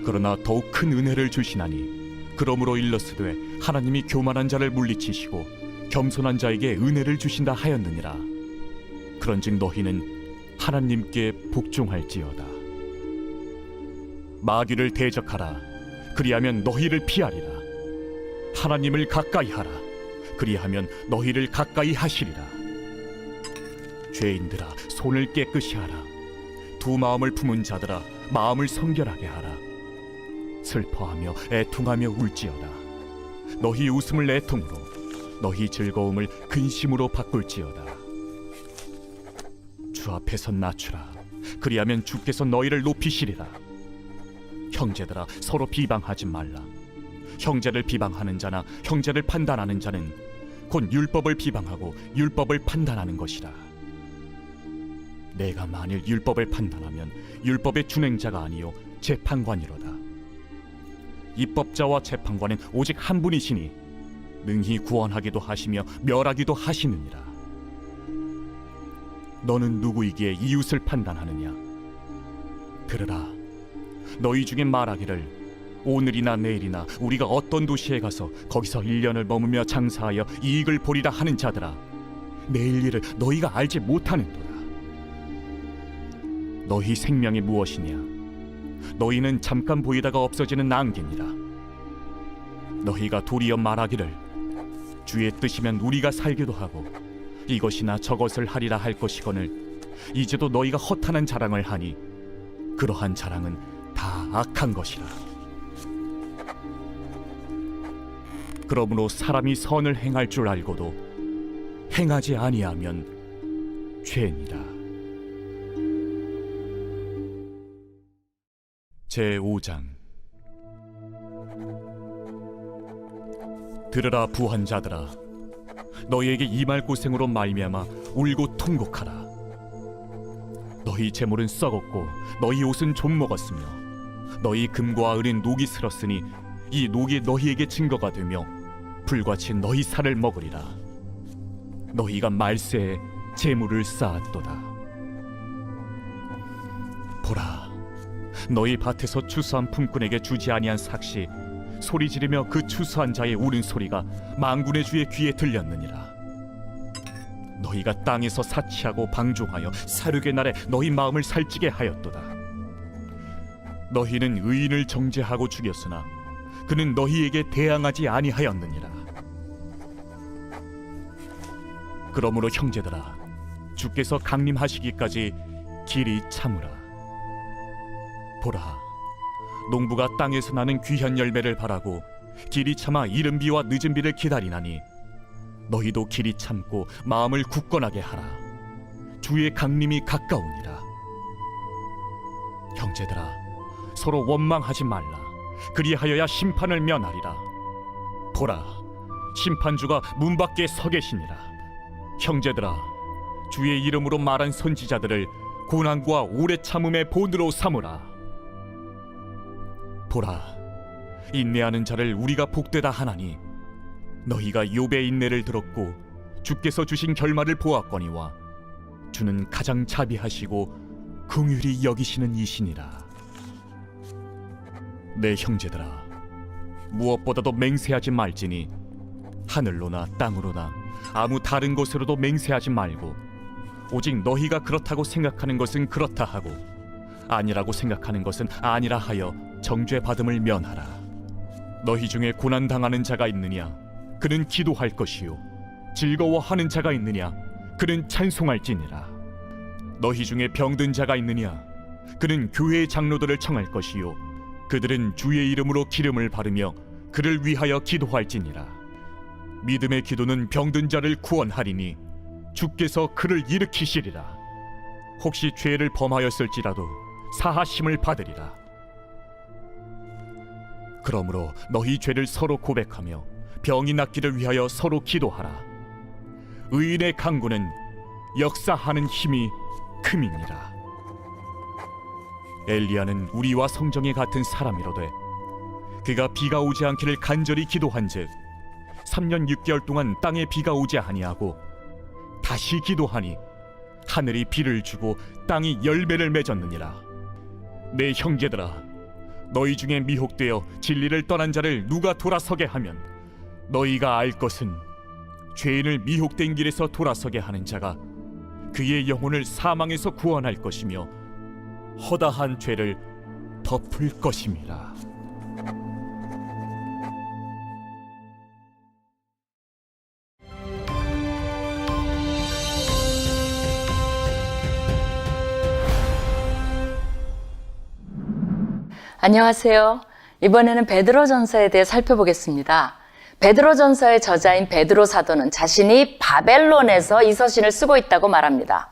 그러나 더욱 큰 은혜를 주시나니 그러므로 일렀으되 하나님이 교만한 자를 물리치시고 겸손한 자에게 은혜를 주신다 하였느니라. 그런즉 너희는 하나님께 복종할지어다. 마귀를 대적하라. 그리하면 너희를 피하리라. 하나님을 가까이 하라. 그리하면 너희를 가까이 하시리라. 죄인들아, 손을 깨끗이 하라. 두 마음을 품은 자들아, 마음을 성결하게 하라. 슬퍼하며 애통하며 울지어다. 너희 웃음을 애통으로, 너희 즐거움을 근심으로 바꿀지어다. 주 앞에서 낮추라. 그리하면 주께서 너희를 높이시리라. 형제들아, 서로 비방하지 말라. 형제를 비방하는 자나 형제를 판단하는 자는 곧 율법을 비방하고 율법을 판단하는 것이라. 내가 만일 율법을 판단하면 율법의 준행자가 아니요 재판관이로다. 입법자와 재판관은 오직 한 분이시니 능히 구원하기도 하시며 멸하기도 하시느니라. 너는 누구이기에 이웃을 판단하느냐? 들으라. 너희 중에 말하기를 오늘이나 내일이나 우리가 어떤 도시에 가서 거기서 1년을 머무며 장사하여 이익을 보리라 하는 자들아, 내일 일을 너희가 알지 못하는도다. 너희 생명이 무엇이냐? 너희는 잠깐 보이다가 없어지는 안개니라. 너희가 도리어 말하기를 주의 뜻이면 우리가 살기도 하고 이것이나 저것을 하리라 할 것이거늘 이제도 너희가 허탄한 자랑을 하니 그러한 자랑은 다 악한 것이라. 그러므로 사람이 선을 행할 줄 알고도 행하지 아니하면 죄니라. 제5장. 들으라 부한 자들아, 너희에게 임할 고생으로 말미암아 울고 통곡하라. 너희 재물은 썩었고 너희 옷은 좀 먹었으며 너희 금과 은은 녹이 슬었으니 이 녹이 너희에게 증거가 되며 불같이 너희 살을 먹으리라. 너희가 말세에 재물을 쌓았도다. 보라, 너희 밭에서 추수한 품꾼에게 주지 아니한 삭시 소리 지르며 그 추수한 자의 우는 소리가 만군의 주의 귀에 들렸느니라. 너희가 땅에서 사치하고 방종하여 사륙의 날에 너희 마음을 살찌게 하였도다. 너희는 의인을 정죄하고 죽였으나 그는 너희에게 대항하지 아니하였느니라. 그러므로 형제들아, 주께서 강림하시기까지 길이 참으라. 보라, 농부가 땅에서 나는 귀한 열매를 바라고 길이 참아 이른 비와 늦은 비를 기다리나니 너희도 길이 참고 마음을 굳건하게 하라. 주의 강림이 가까우니라. 형제들아, 서로 원망하지 말라. 그리하여야 심판을 면하리라. 보라, 심판주가 문 밖에 서 계시니라. 형제들아, 주의 이름으로 말한 선지자들을 고난과 오래 참음의 본으로 삼으라. 보라, 인내하는 자를 우리가 복되다 하나니 너희가 욥의 인내를 들었고 주께서 주신 결말을 보았거니와 주는 가장 자비하시고 긍휼히 여기시는 이시니라. 내 형제들아, 무엇보다도 맹세하지 말지니 하늘로나 땅으로나 아무 다른 곳으로도 맹세하지 말고 오직 너희가 그렇다고 생각하는 것은 그렇다 하고 아니라고 생각하는 것은 아니라 하여 정죄받음을 면하라. 너희 중에 고난당하는 자가 있느냐? 그는 기도할 것이요. 즐거워하는 자가 있느냐? 그는 찬송할지니라. 너희 중에 병든 자가 있느냐? 그는 교회의 장로들을 청할 것이요. 그들은 주의 이름으로 기름을 바르며 그를 위하여 기도할지니라. 믿음의 기도는 병든 자를 구원하리니 주께서 그를 일으키시리라. 혹시 죄를 범하였을지라도 사하심을 받으리라. 그러므로 너희 죄를 서로 고백하며 병이 낫기를 위하여 서로 기도하라. 의인의 강구는 역사하는 힘이 큼이니라. 엘리야는 우리와 성정이 같은 사람이로되 그가 비가 오지 않기를 간절히 기도한즉 3년 6개월 동안 땅에 비가 오지 아니하고 다시 기도하니 하늘이 비를 주고 땅이 열매를 맺었느니라. 내 형제들아, 너희 중에 미혹되어 진리를 떠난 자를 누가 돌아서게 하면 너희가 알 것은 죄인을 미혹된 길에서 돌아서게 하는 자가 그의 영혼을 사망에서 구원할 것이며 허다한 죄를 덮을 것임이라. 안녕하세요. 이번에는 베드로전서에 대해 살펴보겠습니다. 베드로전서의 저자인 베드로 사도는 자신이 바벨론에서 이 서신을 쓰고 있다고 말합니다.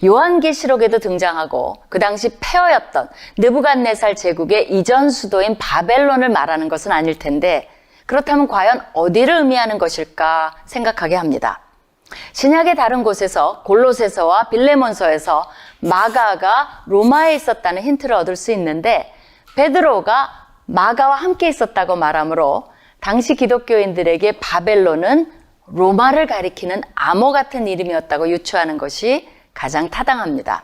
요한계시록에도 등장하고 그 당시 폐허였던 느부갓네살 제국의 이전 수도인 바벨론을 말하는 것은 아닐 텐데 그렇다면 과연 어디를 의미하는 것일까 생각하게 합니다. 신약의 다른 곳에서 골로새서와 빌레몬서에서 마가가 로마에 있었다는 힌트를 얻을 수 있는데 베드로가 마가와 함께 있었다고 말하므로 당시 기독교인들에게 바벨론은 로마를 가리키는 암호 같은 이름이었다고 유추하는 것이 가장 타당합니다.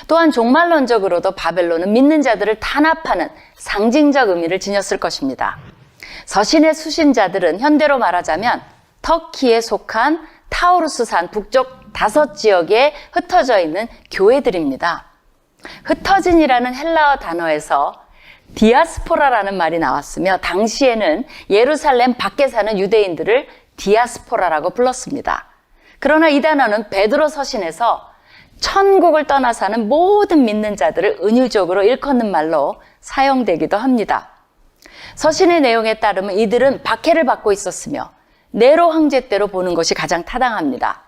또한 종말론적으로도 바벨론은 믿는 자들을 탄압하는 상징적 의미를 지녔을 것입니다. 서신의 수신자들은 현대로 말하자면 터키에 속한 타우루스산 북쪽 5지역에 흩어져 있는 교회들입니다. 흩어진이라는 헬라어 단어에서 디아스포라라는 말이 나왔으며 당시에는 예루살렘 밖에 사는 유대인들을 디아스포라라고 불렀습니다. 그러나 이 단어는 베드로 서신에서 천국을 떠나 사는 모든 믿는 자들을 은유적으로 일컫는 말로 사용되기도 합니다. 서신의 내용에 따르면 이들은 박해를 받고 있었으며 네로 황제 때로 보는 것이 가장 타당합니다.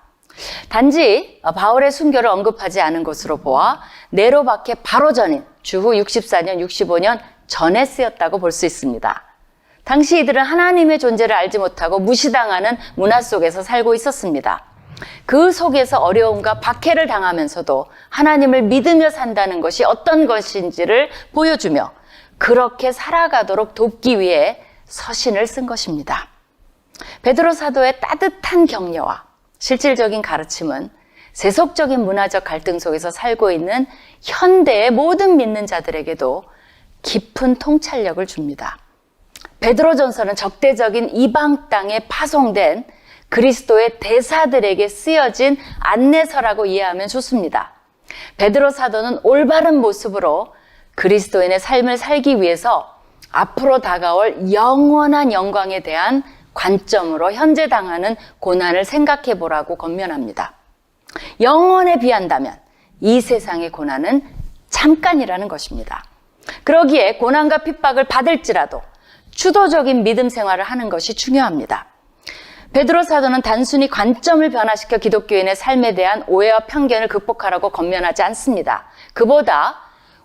단지 바울의 순교를 언급하지 않은 것으로 보아 네로 박해 바로 전인 주후 64년, 65년 전에 쓰였다고 볼 수 있습니다. 당시 이들은 하나님의 존재를 알지 못하고 무시당하는 문화 속에서 살고 있었습니다. 그 속에서 어려움과 박해를 당하면서도 하나님을 믿으며 산다는 것이 어떤 것인지를 보여주며 그렇게 살아가도록 돕기 위해 서신을 쓴 것입니다. 베드로 사도의 따뜻한 격려와 실질적인 가르침은 세속적인 문화적 갈등 속에서 살고 있는 현대의 모든 믿는 자들에게도 깊은 통찰력을 줍니다. 베드로전서는 적대적인 이방 땅에 파송된 그리스도의 대사들에게 쓰여진 안내서라고 이해하면 좋습니다. 베드로 사도는 올바른 모습으로 그리스도인의 삶을 살기 위해서 앞으로 다가올 영원한 영광에 대한 관점으로 현재 당하는 고난을 생각해 보라고 권면합니다. 영원에 비한다면 이 세상의 고난은 잠깐이라는 것입니다. 그러기에 고난과 핍박을 받을지라도 주도적인 믿음 생활을 하는 것이 중요합니다. 베드로 사도는 단순히 관점을 변화시켜 기독교인의 삶에 대한 오해와 편견을 극복하라고 권면하지 않습니다. 그보다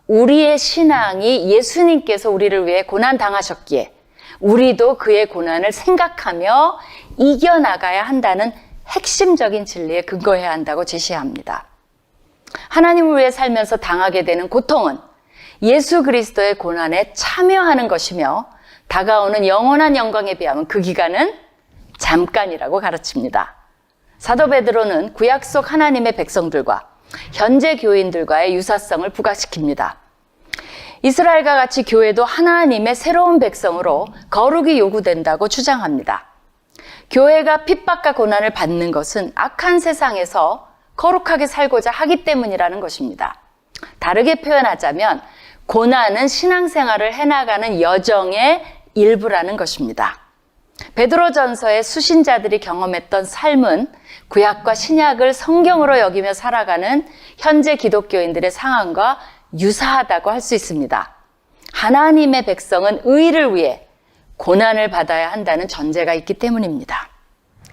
우리의 신앙이 예수님께서 우리를 위해 고난 당하셨기에 우리도 그의 고난을 생각하며 이겨나가야 한다는 핵심적인 진리에 근거해야 한다고 제시합니다. 하나님을 위해 살면서 당하게 되는 고통은 예수 그리스도의 고난에 참여하는 것이며 다가오는 영원한 영광에 비하면 그 기간은 잠깐이라고 가르칩니다. 사도 베드로는 구약 속 하나님의 백성들과 현재 교인들과의 유사성을 부각시킵니다. 이스라엘과 같이 교회도 하나님의 새로운 백성으로 거룩이 요구된다고 주장합니다. 교회가 핍박과 고난을 받는 것은 악한 세상에서 거룩하게 살고자 하기 때문이라는 것입니다. 다르게 표현하자면 고난은 신앙생활을 해나가는 여정의 일부라는 것입니다. 베드로전서의 수신자들이 경험했던 삶은 구약과 신약을 성경으로 여기며 살아가는 현재 기독교인들의 상황과 유사하다고 할 수 있습니다. 하나님의 백성은 의를 위해 고난을 받아야 한다는 전제가 있기 때문입니다.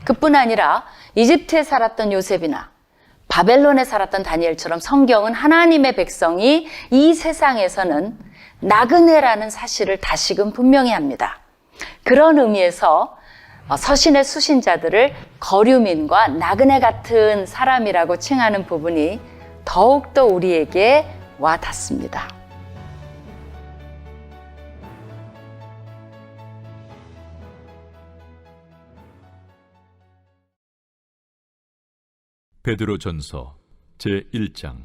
그뿐 아니라 이집트에 살았던 요셉이나 바벨론에 살았던 다니엘처럼 성경은 하나님의 백성이 이 세상에서는 나그네라는 사실을 다시금 분명히 합니다. 그런 의미에서 서신의 수신자들을 거류민과 나그네 같은 사람이라고 칭하는 부분이 더욱더 우리에게 와 닿습니다. 베드로전서 제1장.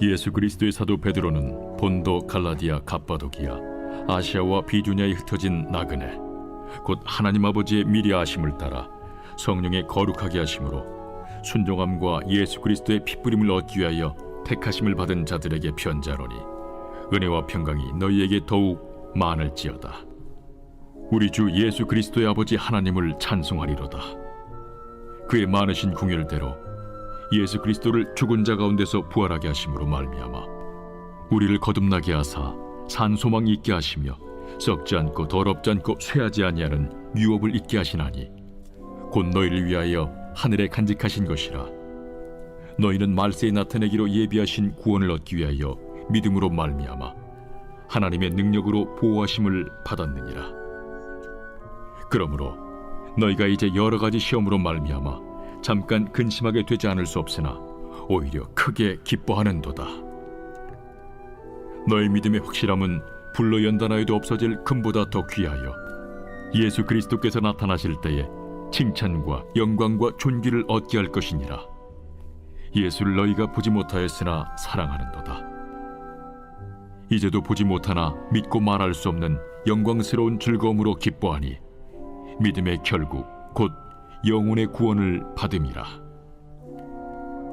예수 그리스도의 사도 베드로는 본도, 갈라디아, 갑바도기아, 아시아와 비두냐에 흩어진 나그네, 곧 하나님 아버지의 미리 아심을 따라 성령의 거룩하게 하심으로 순종함과 예수 그리스도의 핏부림을 얻기 위하여 택하심을 받은 자들에게 편자로니 은혜와 평강이 너희에게 더욱 많을지어다. 우리 주 예수 그리스도의 아버지 하나님을 찬송하리로다. 그의 많으신 궁율대로 예수 그리스도를 죽은 자 가운데서 부활하게 하심으로 말미암아 우리를 거듭나게 하사 산 소망이 있게 하시며 썩지 않고 더럽지 않고 쇠하지 아니하는 유업을 있게 하시나니 곧 너희를 위하여 하늘에 간직하신 것이라. 너희는 말세에 나타내기로 예비하신 구원을 얻기 위하여 믿음으로 말미암아 하나님의 능력으로 보호하심을 받았느니라. 그러므로 너희가 이제 여러 가지 시험으로 말미암아 잠깐 근심하게 되지 않을 수 없으나 오히려 크게 기뻐하는도다. 너희 믿음의 확실함은 불로 연단하여도 없어질 금보다 더 귀하여 예수 그리스도께서 나타나실 때에 칭찬과 영광과 존귀를 얻게 할 것이니라. 예수를 너희가 보지 못하였으나 사랑하는도다. 이제도 보지 못하나 믿고 말할 수 없는 영광스러운 즐거움으로 기뻐하니 믿음의 결국 곧 영혼의 구원을 받음이라.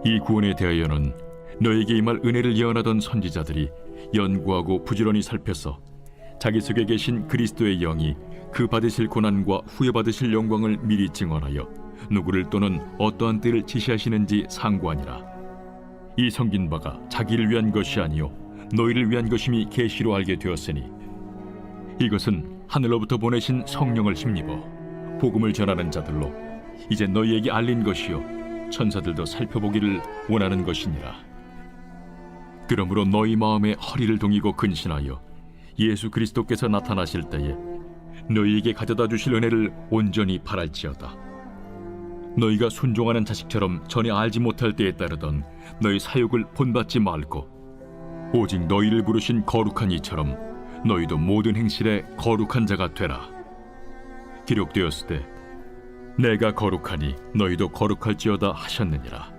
이 구원에 대하여는 너에게 임할 은혜를 예언하던 선지자들이 연구하고 부지런히 살펴서 자기 속에 계신 그리스도의 영이 그 받으실 고난과 후에 받으실 영광을 미리 증언하여 누구를 또는 어떠한 때를 지시하시는지 상고하니라. 이 섬긴 바가 자기를 위한 것이 아니요 너희를 위한 것임이 계시로 알게 되었으니 이것은 하늘로부터 보내신 성령을 힘입어 복음을 전하는 자들로 이제 너희에게 알린 것이요 천사들도 살펴보기를 원하는 것이니라. 그러므로 너희 마음에 허리를 동이고 근신하여 예수 그리스도께서 나타나실 때에 너희에게 가져다 주실 은혜를 온전히 바랄지어다. 너희가 순종하는 자식처럼 전에 알지 못할 때에 따르던 너희 사욕을 본받지 말고 오직 너희를 부르신 거룩한 이처럼 너희도 모든 행실에 거룩한 자가 되라. 기록되었으되 내가 거룩하니 너희도 거룩할지어다 하셨느니라.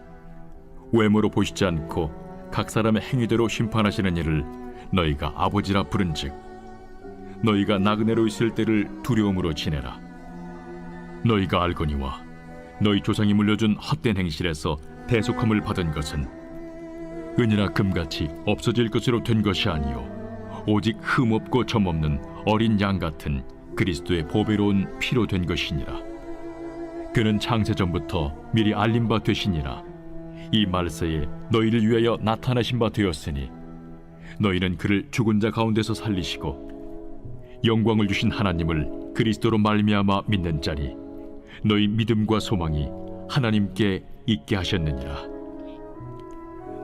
외모로 보시지 않고 각 사람의 행위대로 심판하시는 이를 너희가 아버지라 부른즉 너희가 나그네로 있을 때를 두려움으로 지내라. 너희가 알거니와 너희 조상이 물려준 헛된 행실에서 대속함을 받은 것은 은이나 금같이 없어질 것으로 된 것이 아니요 오직 흠없고 점없는 어린 양 같은 그리스도의 보배로운 피로 된 것이니라. 그는 창세 전부터 미리 알린 바 되시니라. 이 말세에 너희를 위하여 나타나신 바 되었으니 너희는 그를 죽은 자 가운데서 살리시고 영광을 주신 하나님을 그리스도로 말미암아 믿는 자니 너희 믿음과 소망이 하나님께 있게 하셨느니라.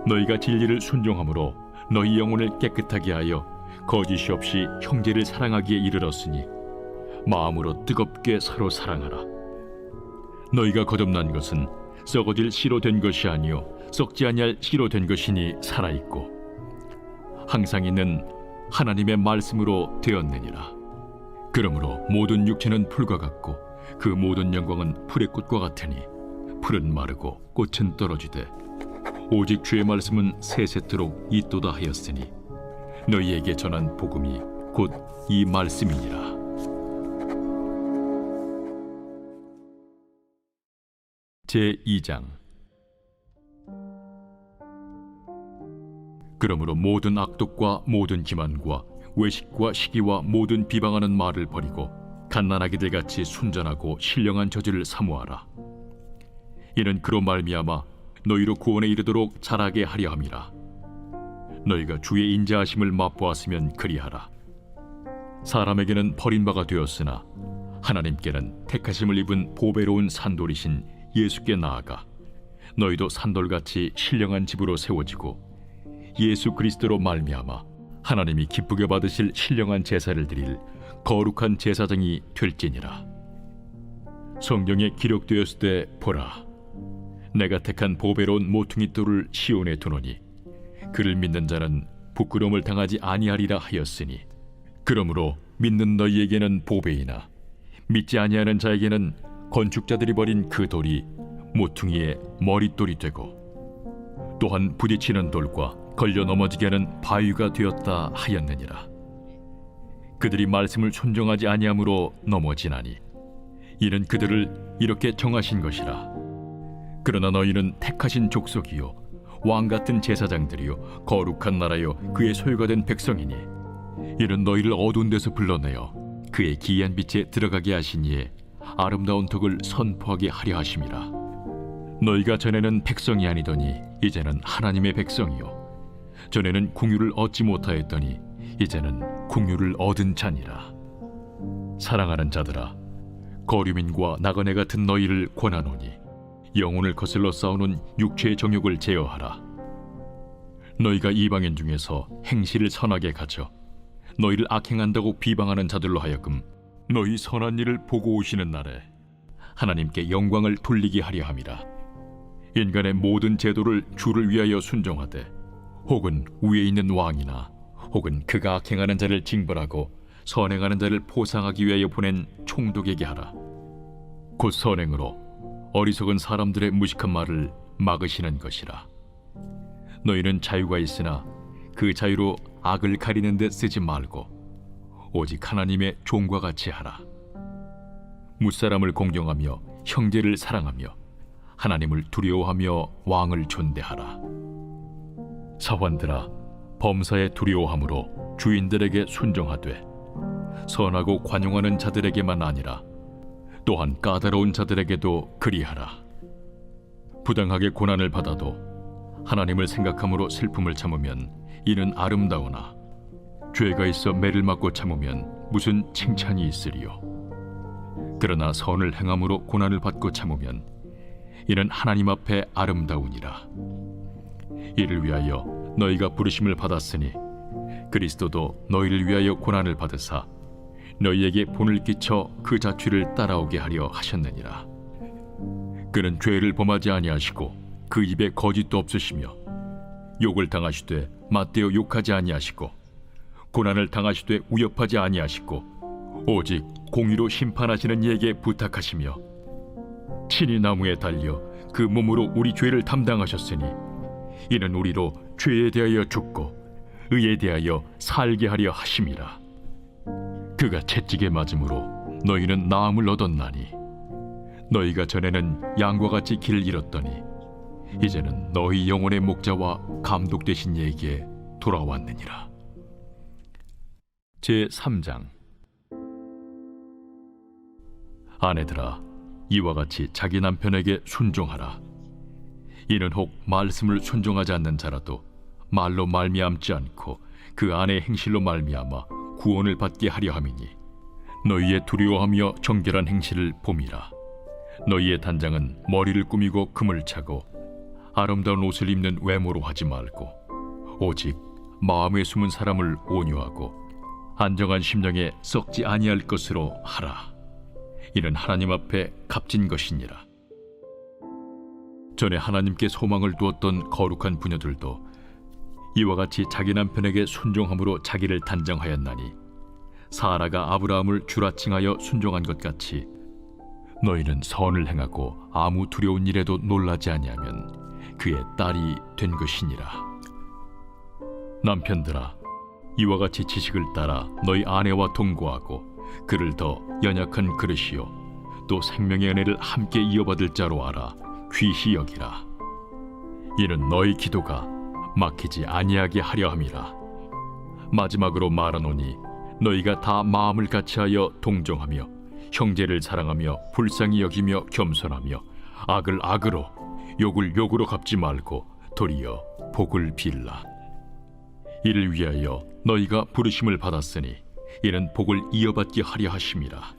너희가 진리를 순종함으로 너희 영혼을 깨끗하게 하여 거짓이 없이 형제를 사랑하기에 이르렀으니 마음으로 뜨겁게 서로 사랑하라. 너희가 거듭난 것은 썩어질 씨로 된 것이 아니요 썩지 아니할 씨로 된 것이니 살아있고 항상 있는 하나님의 말씀으로 되었느니라. 그러므로 모든 육체는 풀과 같고 그 모든 영광은 풀의 꽃과 같으니 풀은 마르고 꽃은 떨어지되 오직 주의 말씀은 세세토록 있도다 하였으니 너희에게 전한 복음이 곧 이 말씀이니라. 제2장. 그러므로 모든 악독과 모든 기만과 외식과 시기와 모든 비방하는 말을 버리고 갓난아기들 같이 순전하고 신령한 저지를 사모하라. 이는 그로 말미암아 너희로 구원에 이르도록 자라게 하려 함이라. 너희가 주의 인자하심을 맛보았으면 그리하라. 사람에게는 버림바가 되었으나 하나님께는 택하심을 입은 보배로운 산돌이신 예수께 나아가 너희도 산돌같이 신령한 집으로 세워지고 예수 그리스도로 말미암아 하나님이 기쁘게 받으실 신령한 제사를 드릴 거룩한 제사장이 될지니라. 성경에 기록되었을 때 보라, 내가 택한 보배로운 모퉁이 돌을 시온에 두노니 그를 믿는 자는 부끄러움을 당하지 아니하리라 하였으니 그러므로 믿는 너희에게는 보배이나 믿지 아니하는 자에게는 건축자들이 버린 그 돌이 모퉁이의 머릿돌이 되고 또한 부딪히는 돌과 걸려 넘어지게 하는 바위가 되었다 하였느니라. 그들이 말씀을 순종하지 아니함으로 넘어지나니 이는 그들을 이렇게 정하신 것이라. 그러나 너희는 택하신 족속이요 왕같은 제사장들이요 거룩한 나라요 그의 소유가 된 백성이니 이는 너희를 어두운 데서 불러내어 그의 기이한 빛에 들어가게 하시니에 아름다운 덕을 선포하게 하려 하심이라. 너희가 전에는 백성이 아니더니 이제는 하나님의 백성이요 전에는 궁유를 얻지 못하였더니 이제는 궁유를 얻은 자니라. 사랑하는 자들아, 거류민과 나그네 같은 너희를 권하노니 영혼을 거슬러 싸우는 육체의 정욕을 제어하라. 너희가 이방인 중에서 행실을 선하게 가져 너희를 악행한다고 비방하는 자들로 하여금 너희 선한 일을 보고 오시는 날에 하나님께 영광을 돌리게 하려 함이라. 인간의 모든 제도를 주를 위하여 순종하되 혹은 위에 있는 왕이나 혹은 그가 악행하는 자를 징벌하고 선행하는 자를 보상하기 위하여 보낸 총독에게 하라. 곧 선행으로 어리석은 사람들의 무식한 말을 막으시는 것이라. 너희는 자유가 있으나 그 자유로 악을 가리는 데 쓰지 말고 오직 하나님의 종과 같이 하라. 무사람을 공경하며 형제를 사랑하며 하나님을 두려워하며 왕을 존대하라. 사환들아, 범사에 두려워함으로 주인들에게 순종하되 선하고 관용하는 자들에게만 아니라 또한 까다로운 자들에게도 그리하라. 부당하게 고난을 받아도 하나님을 생각함으로 슬픔을 참으면 이는 아름다우나 죄가 있어 매를 맞고 참으면 무슨 칭찬이 있으리요. 그러나 선을 행함으로 고난을 받고 참으면 이는 하나님 앞에 아름다우니라. 이를 위하여 너희가 부르심을 받았으니 그리스도도 너희를 위하여 고난을 받으사 너희에게 본을 끼쳐 그 자취를 따라오게 하려 하셨느니라. 그는 죄를 범하지 아니하시고 그 입에 거짓도 없으시며 욕을 당하시되 맞대어 욕하지 아니하시고 고난을 당하시되 위협하지 아니하시고 오직 공의로 심판하시는 이에게 부탁하시며 친히 나무에 달려 그 몸으로 우리 죄를 담당하셨으니 이는 우리로 죄에 대하여 죽고 의에 대하여 살게 하려 하심이라. 그가 채찍에 맞음으로 너희는 나음을 얻었나니 너희가 전에는 양과 같이 길을 잃었더니 이제는 너희 영혼의 목자와 감독 되신 이에게 돌아왔느니라. 제3장. 아내들아, 이와 같이 자기 남편에게 순종하라. 이는 혹 말씀을 순종하지 않는 자라도 말로 말미암지 않고 그 아내의 행실로 말미암아 구원을 받게 하려 함이니, 너희의 두려워하며 정결한 행실을 봄이라. 너희의 단장은 머리를 꾸미고 금을 차고 아름다운 옷을 입는 외모로 하지 말고, 오직 마음에 숨은 사람을 온유하고 안정한 심령에 썩지 아니할 것으로 하라. 이는 하나님 앞에 값진 것이니라. 전에 하나님께 소망을 두었던 거룩한 부녀들도 이와 같이 자기 남편에게 순종함으로 자기를 단정하였나니, 사라가 아브라함을 주라칭하여 순종한 것 같이 너희는 선을 행하고 아무 두려운 일에도 놀라지 아니하면 그의 딸이 된 것이니라. 남편들아, 이와 같이 지식을 따라 너희 아내와 동거하고 그를 더 연약한 그릇이요 또 생명의 은혜를 함께 이어받을 자로 알아 귀히 여기라. 이는 너희 기도가 막히지 아니하게 하려 함이라. 마지막으로 말하노니, 너희가 다 마음을 같이하여 동정하며 형제를 사랑하며 불쌍히 여기며 겸손하며 악을 악으로 욕을 욕으로 갚지 말고 도리어 복을 빌라. 이를 위하여 너희가 부르심을 받았으니 이는 복을 이어받게 하려 하심이라.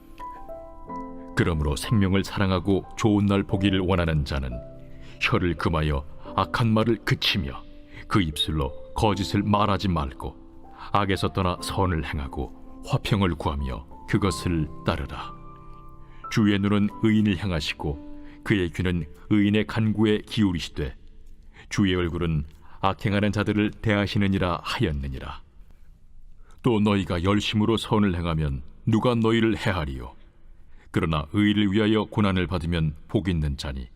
그러므로 생명을 사랑하고 좋은 날 보기를 원하는 자는 혀를 금하여 악한 말을 그치며 그 입술로 거짓을 말하지 말고 악에서 떠나 선을 행하고 화평을 구하며 그것을 따르라. 주의 눈은 의인을 향하시고 그의 귀는 의인의 간구에 기울이시되 주의 얼굴은 악행하는 자들을 대하시느니라 하였느니라. 또 너희가 열심으로 선을 행하면 누가 너희를 해하리요? 그러나 의를 위하여 고난을 받으면 복 있는 자니,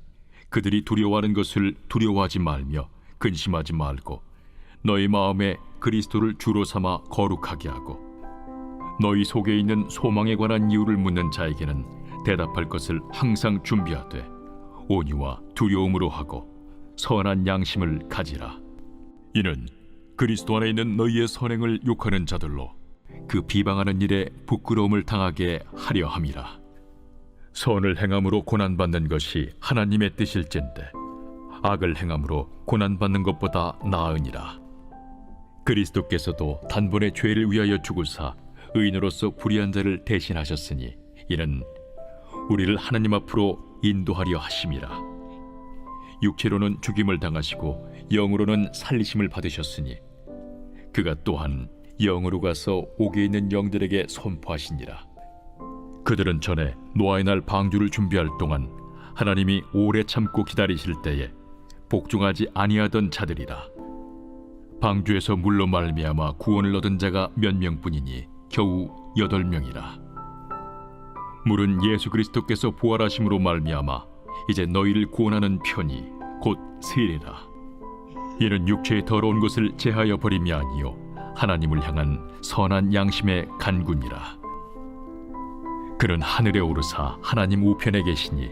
그들이 두려워하는 것을 두려워하지 말며 근심하지 말고 너희 마음에 그리스도를 주로 삼아 거룩하게 하고, 너희 속에 있는 소망에 관한 이유를 묻는 자에게는 대답할 것을 항상 준비하되 온유와 두려움으로 하고 선한 양심을 가지라. 이는 그리스도 안에 있는 너희의 선행을 욕하는 자들로 그 비방하는 일에 부끄러움을 당하게 하려 함이라. 선을 행함으로 고난받는 것이 하나님의 뜻일진데 악을 행함으로 고난받는 것보다 나으니라. 그리스도께서도 단번에 죄를 위하여 죽으사 의인으로서 불의한 자를 대신하셨으니 이는 우리를 하나님 앞으로 인도하려 하심이라. 육체로는 죽임을 당하시고 영으로는 살리심을 받으셨으니 그가 또한 영으로 가서 옥에 있는 영들에게 선포하시니라. 그들은 전에 노아의 날 방주를 준비할 동안 하나님이 오래 참고 기다리실 때에 복종하지 아니하던 자들이라. 방주에서 물로 말미암아 구원을 얻은 자가 몇 명뿐이니 겨우 8명이라. 물은 예수 그리스도께서 부활하심으로 말미암아 이제 너희를 구원하는 편이 곧 세례라. 이는 육체의 더러운 것을 제하여 버림이 아니요 하나님을 향한 선한 양심의 간구니라. 그는 하늘에 오르사 하나님 우편에 계시니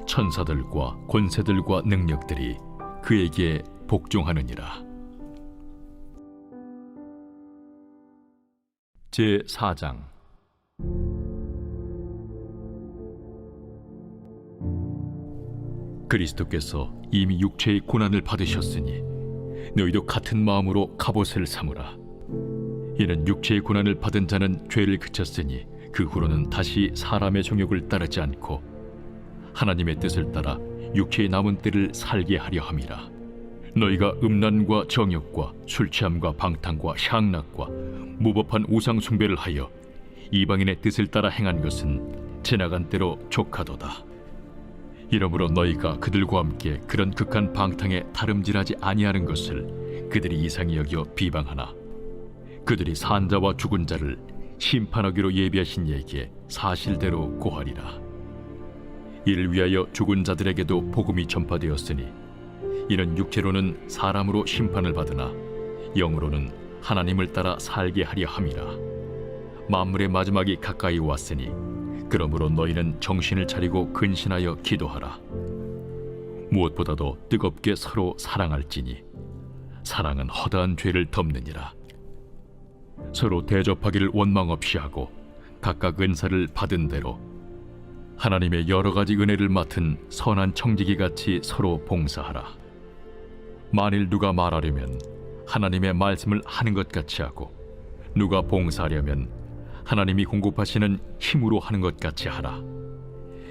천사들과 권세들과 능력들이 그에게 복종하느니라. 제4장. 그리스도께서 이미 육체의 고난을 받으셨으니 너희도 같은 마음으로 갑옷을 삼으라. 이는 육체의 고난을 받은 자는 죄를 그쳤으니 그 후로는 다시 사람의 정욕을 따르지 않고 하나님의 뜻을 따라 육체의 남은 때를 살게 하려 함이라. 너희가 음란과 정욕과 술 취함과 방탕과 향락과 무법한 우상 숭배를 하여 이방인의 뜻을 따라 행한 것은 지나간 때로 족하도다. 이러므로 너희가 그들과 함께 그런 극한 방탕에 다름질하지 아니하는 것을 그들이 이상히 여겨 비방하나, 그들이 산 자와 죽은 자를 심판하기로 예비하신 이에게 사실대로 고하리라. 이를 위하여 죽은 자들에게도 복음이 전파되었으니 이는 육체로는 사람으로 심판을 받으나 영으로는 하나님을 따라 살게 하려 함이라. 만물의 마지막이 가까이 왔으니 그러므로 너희는 정신을 차리고 근신하여 기도하라. 무엇보다도 뜨겁게 서로 사랑할지니 사랑은 허다한 죄를 덮느니라. 서로 대접하기를 원망 없이 하고 각각 은사를 받은 대로 하나님의 여러 가지 은혜를 맡은 선한 청지기 같이 서로 봉사하라. 만일 누가 말하려면 하나님의 말씀을 하는 것 같이 하고 누가 봉사하려면 하나님이 공급하시는 힘으로 하는 것 같이 하라.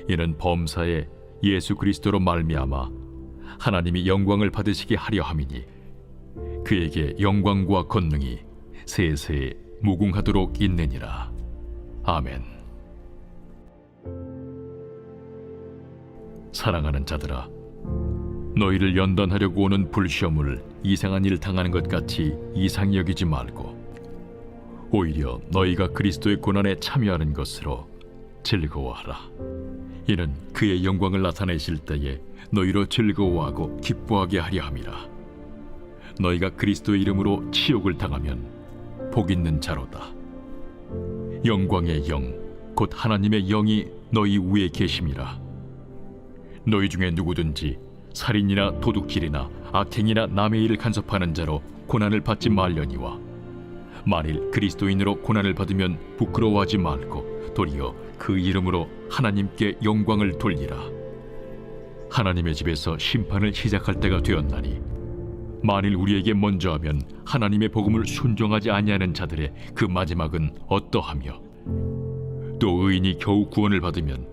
이는 범사에 예수 그리스도로 말미암아 하나님이 영광을 받으시게 하려 함이니 그에게 영광과 권능이 세세 무궁하도록 있느니라. 아멘. 사랑하는 자들아, 너희를 연단하려고 오는 불시험을 이상한 일 당하는 것 같이 이상히 여기지 말고 오히려 너희가 그리스도의 고난에 참여하는 것으로 즐거워하라. 이는 그의 영광을 나타내실 때에 너희로 즐거워하고 기뻐하게 하려 함이라. 너희가 그리스도의 이름으로 치욕을 당하면 복 있는 자로다. 영광의 영, 곧 하나님의 영이 너희 위에 계심이라. 너희 중에 누구든지 살인이나 도둑질이나 악행이나 남의 일을 간섭하는 자로 고난을 받지 말려니와 만일 그리스도인으로 고난을 받으면 부끄러워하지 말고 도리어 그 이름으로 하나님께 영광을 돌리라. 하나님의 집에서 심판을 시작할 때가 되었나니 만일 우리에게 먼저 하면 하나님의 복음을 순종하지 아니하는 자들의 그 마지막은 어떠하며 또 의인이 겨우 구원을 받으면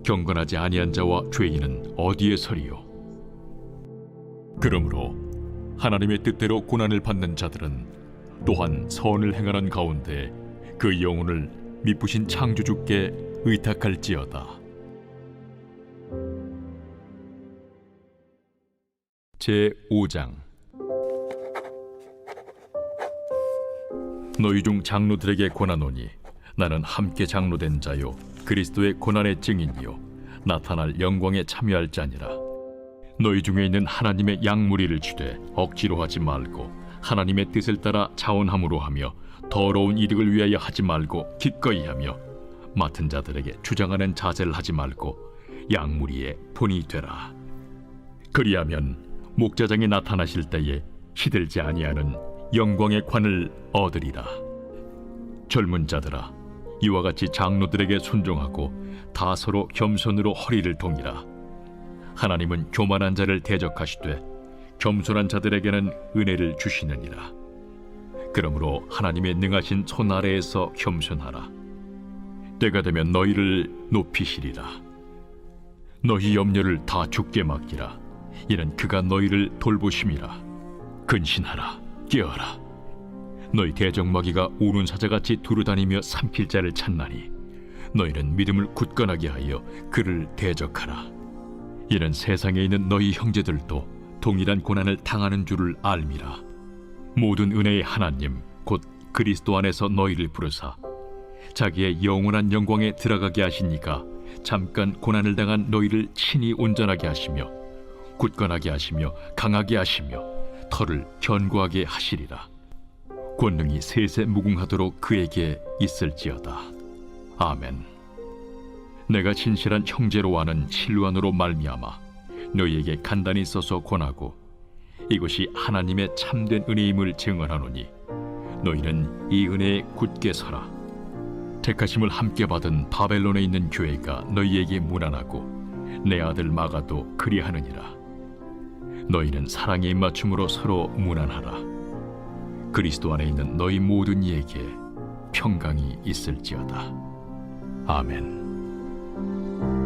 경건하지 아니한 자와 죄인은 어디에 서리요. 그러므로 하나님의 뜻대로 고난을 받는 자들은 또한 선을 행하는 가운데 그 영혼을 미쁘신 창조주께 의탁할지어다. 제5장. 너희 중 장로들에게 권하노니 나는 함께 장로된 자요 그리스도의 고난의 증인이요 나타날 영광에 참여할 자니라. 너희 중에 있는 하나님의 양무리를 주되 억지로 하지 말고 하나님의 뜻을 따라 자원함으로 하며 더러운 이득을 위하여 하지 말고 기꺼이 하며 맡은 자들에게 주장하는 자세를 하지 말고 양무리의 본이 되라. 그리하면 목자장이 나타나실 때에 시들지 아니하는 영광의 관을 얻으리라. 젊은 자들아, 이와 같이 장로들에게 순종하고 다 서로 겸손으로 허리를 동이라. 하나님은 교만한 자를 대적하시되 겸손한 자들에게는 은혜를 주시느니라. 그러므로 하나님의 능하신 손 아래에서 겸손하라. 때가 되면 너희를 높이시리라. 너희 염려를 다 주께 맡기라. 이는 그가 너희를 돌보심이라. 근신하라. 깨어라. 너희 대적마귀가 우는 사자같이 두루다니며 삼킬 자를 찾나니 너희는 믿음을 굳건하게 하여 그를 대적하라. 이는 세상에 있는 너희 형제들도 동일한 고난을 당하는 줄을 알미라. 모든 은혜의 하나님 곧 그리스도 안에서 너희를 부르사 자기의 영원한 영광에 들어가게 하시니까 잠깐 고난을 당한 너희를 친히 온전하게 하시며 굳건하게 하시며 강하게 하시며 털을 견고하게 하시리라. 권능이 세세 무궁하도록 그에게 있을지어다. 아멘. 내가 진실한 형제로 아는 실루안으로 말미암아 너희에게 간단히 써서 권하고 이것이 하나님의 참된 은혜임을 증언하노니 너희는 이 은혜에 굳게 서라. 택하심을 함께 받은 바벨론에 있는 교회가 너희에게 문안하고 내 아들 마가도 그리하느니라. 너희는 사랑의 입맞춤으로 서로 문안하라. 그리스도 안에 있는 너희 모든 이에게 평강이 있을지어다. 아멘.